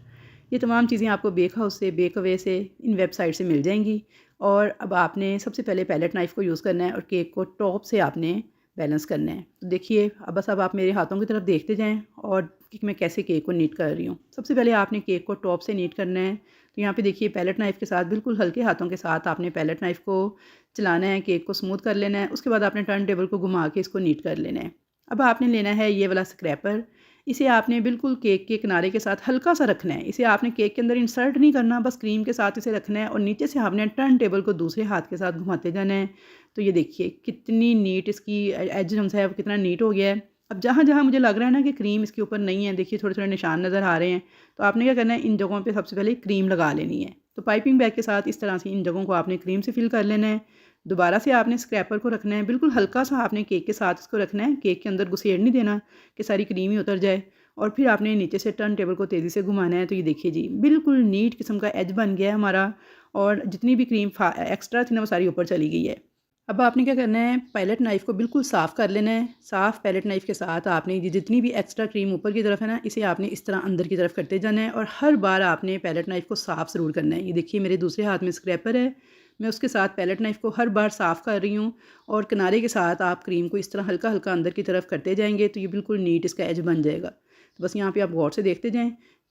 ये तमाम चीज़ें आपको बेक हाउस से, बेक अवे से, इन वेबसाइट से मिल जाएंगी। और अब आपने सबसे पहले पैलेट नाइफ़ को यूज़ करना है और केक को टॉप से आपने बैलेंस करना है। तो देखिए अब आप मेरे हाथों की तरफ देखते जाएं और कि मैं कैसे केक को नीट कर रही हूँ। सबसे पहले आपने केक को टॉप से नीट करना है। तो यहाँ पे देखिए पैलेट नाइफ़ के साथ बिल्कुल हल्के हाथों के साथ आपने पैलेट नाइफ़ को चलाना है, केक को स्मूथ कर लेना है। उसके बाद आपने टर्न टेबल को घुमा के इसको नीट कर लेना है। अब आपने लेना है ये वाला स्क्रैपर, इसे आपने बिल्कुल केक के किनारे के साथ हल्का सा रखना है। इसे आपने केक के अंदर इंसर्ट नहीं करना, बस क्रीम के साथ इसे रखना है और नीचे से आपने टर्न टेबल को दूसरे हाथ के साथ घुमाते जाना है। तो ये देखिए कितनी नीट इसकी एज जो है वो कितना नीट हो गया है। अब जहाँ जहाँ मुझे लग रहा है ना कि क्रीम इसके ऊपर नहीं है, देखिए थोड़े थोड़े निशान नज़र आ रहे हैं, तो आपने क्या करना है इन जगहों पे सबसे पहले क्रीम लगा लेनी है। तो पाइपिंग बैग के साथ इस तरह से इन जगहों को आपने क्रीम से फिल कर लेना है। दोबारा से आपने स्क्रैपर को रखना है, बिल्कुल हल्का सा आपने केक के साथ इसको रखना है, केक के अंदर घुसेड़ नहीं देना कि सारी क्रीम ही उतर जाए। और फिर आपने नीचे से टर्न टेबल को तेज़ी से घुमाना है। तो ये देखिए जी बिल्कुल नीट किस्म का एज बन गया है हमारा और जितनी भी क्रीम एक्स्ट्रा थी ना वो सारी ऊपर चली गई है। अब आपने क्या करना है, पैलेट नाइफ़ को बिल्कुल साफ़ कर लेना है। साफ़ पैलेट नाइफ़ के साथ आपने ये जितनी भी एक्स्ट्रा क्रीम ऊपर की तरफ है ना, इसे आपने इस तरह अंदर की तरफ करते जाना है और हर बार आपने पैलेट नाइफ़ को साफ़ ज़रूर करना है। ये देखिए मेरे दूसरे हाथ में स्क्रैपर है, मैं उसके साथ पैलेट नाइफ़ को हर बार साफ़ कर रही हूँ और किनारे के साथ आप क्रीम को इस तरह हल्का हल्का अंदर की तरफ करते जाएंगे तो ये बिल्कुल नीट इसका एज बन जाएगा। तो बस यहाँ पे आप गौर से देखते जाएं।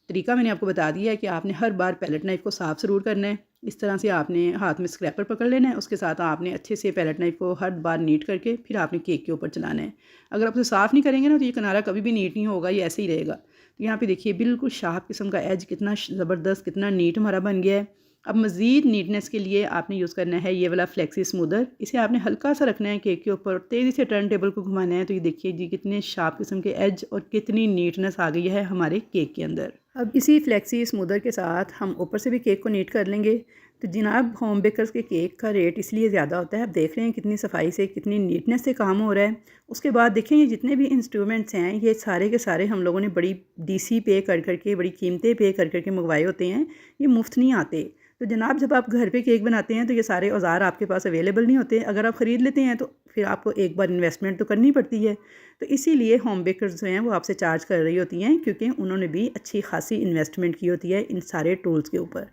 तरीका मैंने आपको बता दिया है कि आपने हर बार पैलेट नाइफ़ को साफ़ ज़रूर करना है। इस तरह से आपने हाथ में स्क्रैपर पकड़ लेना है, उसके साथ आपने अच्छे से पैलेट नाइफ़ को हर बार नीट करके फिर आपने केक के ऊपर चलाना है। अगर आप उसे साफ़ नहीं करेंगे ना तो ये किनारा कभी भी नीट नहीं होगा, ये ऐसे ही रहेगा। तो यहाँ पे देखिए बिल्कुल शार्प किस्म का एज कितना ज़बरदस्त, कितना नीट हमारा बन गया है। अब मज़ीद नीटनेस के लिए आपने यूज़ करना है ये वाला फ्लेक्सी स्मूदर। इसे आपने हल्का सा रखना है केक के ऊपर, तेज़ी से टर्न टेबल को घुमाना है। तो ये देखिए जी कितने शार्प किस्म के एज और कितनी नीटनेस आ गई है हमारे केक के अंदर। अब इसी फ्लेक्सी स्मूदर के साथ हम ऊपर से भी केक को नीट कर लेंगे। तो जनाब होम बेकर्स के केक का रेट इसलिए ज़्यादा होता है, आप देख रहे हैं कितनी सफाई से कितनी नीटनेस से काम हो रहा है। उसके बाद देखें ये जितने भी इंस्ट्रूमेंट्स हैं ये सारे के सारे हम लोगों ने बड़ी डीसी पे कर करके, बड़ी कीमतें पे कर करके मंगवाए होते हैं, ये मुफ्त नहीं आते। तो जनाब जब आप घर पे केक बनाते हैं तो ये सारे औज़ार आपके पास अवेलेबल नहीं होते। अगर आप ख़रीद लेते हैं तो फिर आपको एक बार इन्वेस्टमेंट तो करनी पड़ती है। तो इसीलिए होम बेकर्स जो हैं वो आपसे चार्ज कर रही होती हैं, क्योंकि उन्होंने भी अच्छी खासी इन्वेस्टमेंट की होती है इन सारे टूल्स के ऊपर।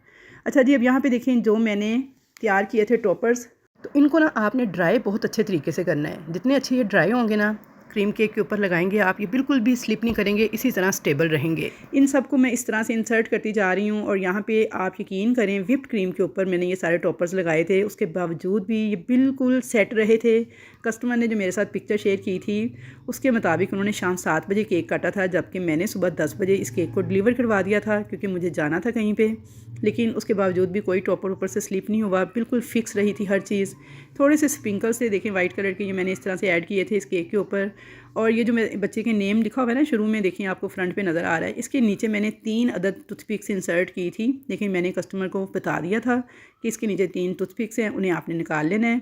अच्छा जी, अब यहाँ पे देखें जो मैंने तैयार किए थे टॉपर्स, तो इनको ना आपने ड्राई बहुत अच्छे तरीके से करना है। जितने अच्छे ये ड्राई होंगे ना क्रीम केक के ऊपर लगाएंगे आप, ये बिल्कुल भी स्लिप नहीं करेंगे, इसी तरह स्टेबल रहेंगे। इन सब को मैं इस तरह से इंसर्ट करती जा रही हूँ और यहाँ पे आप यकीन करें व्हिप्ड क्रीम के ऊपर मैंने ये सारे टॉपर्स लगाए थे, उसके बावजूद भी ये बिल्कुल सेट रहे थे। कस्टमर ने जो मेरे साथ पिक्चर शेयर की थी उसके मुताबिक उन्होंने शाम 7 बजे केक काटा था, जबकि मैंने सुबह 10 बजे इस केक को डिलीवर करवा दिया था क्योंकि मुझे जाना था कहीं पे। लेकिन उसके बावजूद भी कोई टॉपर ऊपर से स्लिप नहीं हुआ, बिल्कुल फिक्स रही थी हर चीज़। थोड़े से स्प्रिंकल्स से देखें वाइट कलर के, ये मैंने इस तरह से ऐड किए थे इस केक के ऊपर। और ये जो मेरे बच्चे के नेम लिखा हुआ है ना शुरू में, देखिए आपको फ्रंट पे नज़र आ रहा है, इसके नीचे मैंने 3 अदद टूथपिक्स इंसर्ट की थी। लेकिन मैंने कस्टमर को बता दिया था कि इसके नीचे 3 टूथपिक्स हैं, उन्हें आपने निकाल लेना है।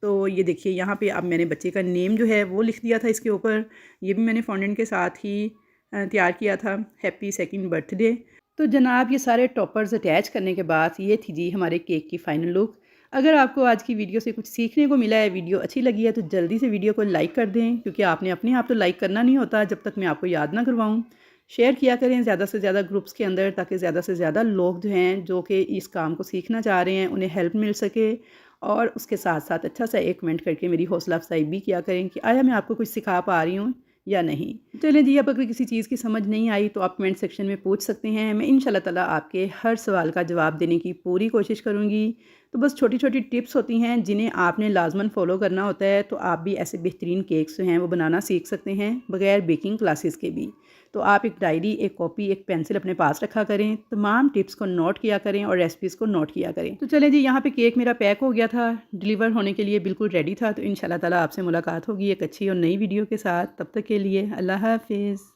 तो ये देखिए यहाँ पे अब मैंने बच्चे का नेम जो है वो लिख दिया था इसके ऊपर। ये भी मैंने फॉन्डेंट के साथ ही तैयार किया था, हैप्पी सेकंड बर्थडे। तो जनाब ये सारे टॉपर्स अटैच करने के बाद ये थी जी हमारे केक की फ़ाइनल लुक। अगर आपको आज की वीडियो से कुछ सीखने को मिला है, वीडियो अच्छी लगी है, तो जल्दी से वीडियो को लाइक कर दें, क्योंकि आपने अपने आप तो लाइक करना नहीं होता जब तक मैं आपको याद ना करवाऊँ। शेयर किया करें ज़्यादा से ज़्यादा ग्रुप्स के अंदर, ताकि ज़्यादा से ज़्यादा लोग जो हैं जो कि इस काम को सीखना चाह रहे हैं उन्हें हेल्प मिल सके। और उसके साथ साथ अच्छा सा एक कमेंट करके मेरी हौसला अफजाई भी किया करें कि आया मैं आपको कुछ सिखा पा रही हूँ या नहीं। चलें जी, अब अगर किसी चीज़ की समझ नहीं आई तो आप कमेंट सेक्शन में पूछ सकते हैं, मैं इंशाल्लाह ताला आपके हर सवाल का जवाब देने की पूरी कोशिश करूँगी। तो बस छोटी छोटी टिप्स होती हैं जिन्हें आपने लाजमन फ़ॉलो करना होता है, तो आप भी ऐसे बेहतरीन केक्स जो हैं वो बनाना सीख सकते हैं बग़ैर बेकिंग क्लासेस के भी। तो आप एक डायरी, एक कॉपी, एक पेंसिल अपने पास रखा करें, तमाम टिप्स को नोट किया करें और रेसिपीज़ को नोट किया करें। तो चलें जी, यहाँ पे केक मेरा पैक हो गया था, डिलीवर होने के लिए बिल्कुल रेडी था। तो इंशाल्लाह ताला आपसे मुलाकात होगी एक अच्छी और नई वीडियो के साथ। तब तक के लिए अल्लाह हाफ़िज़।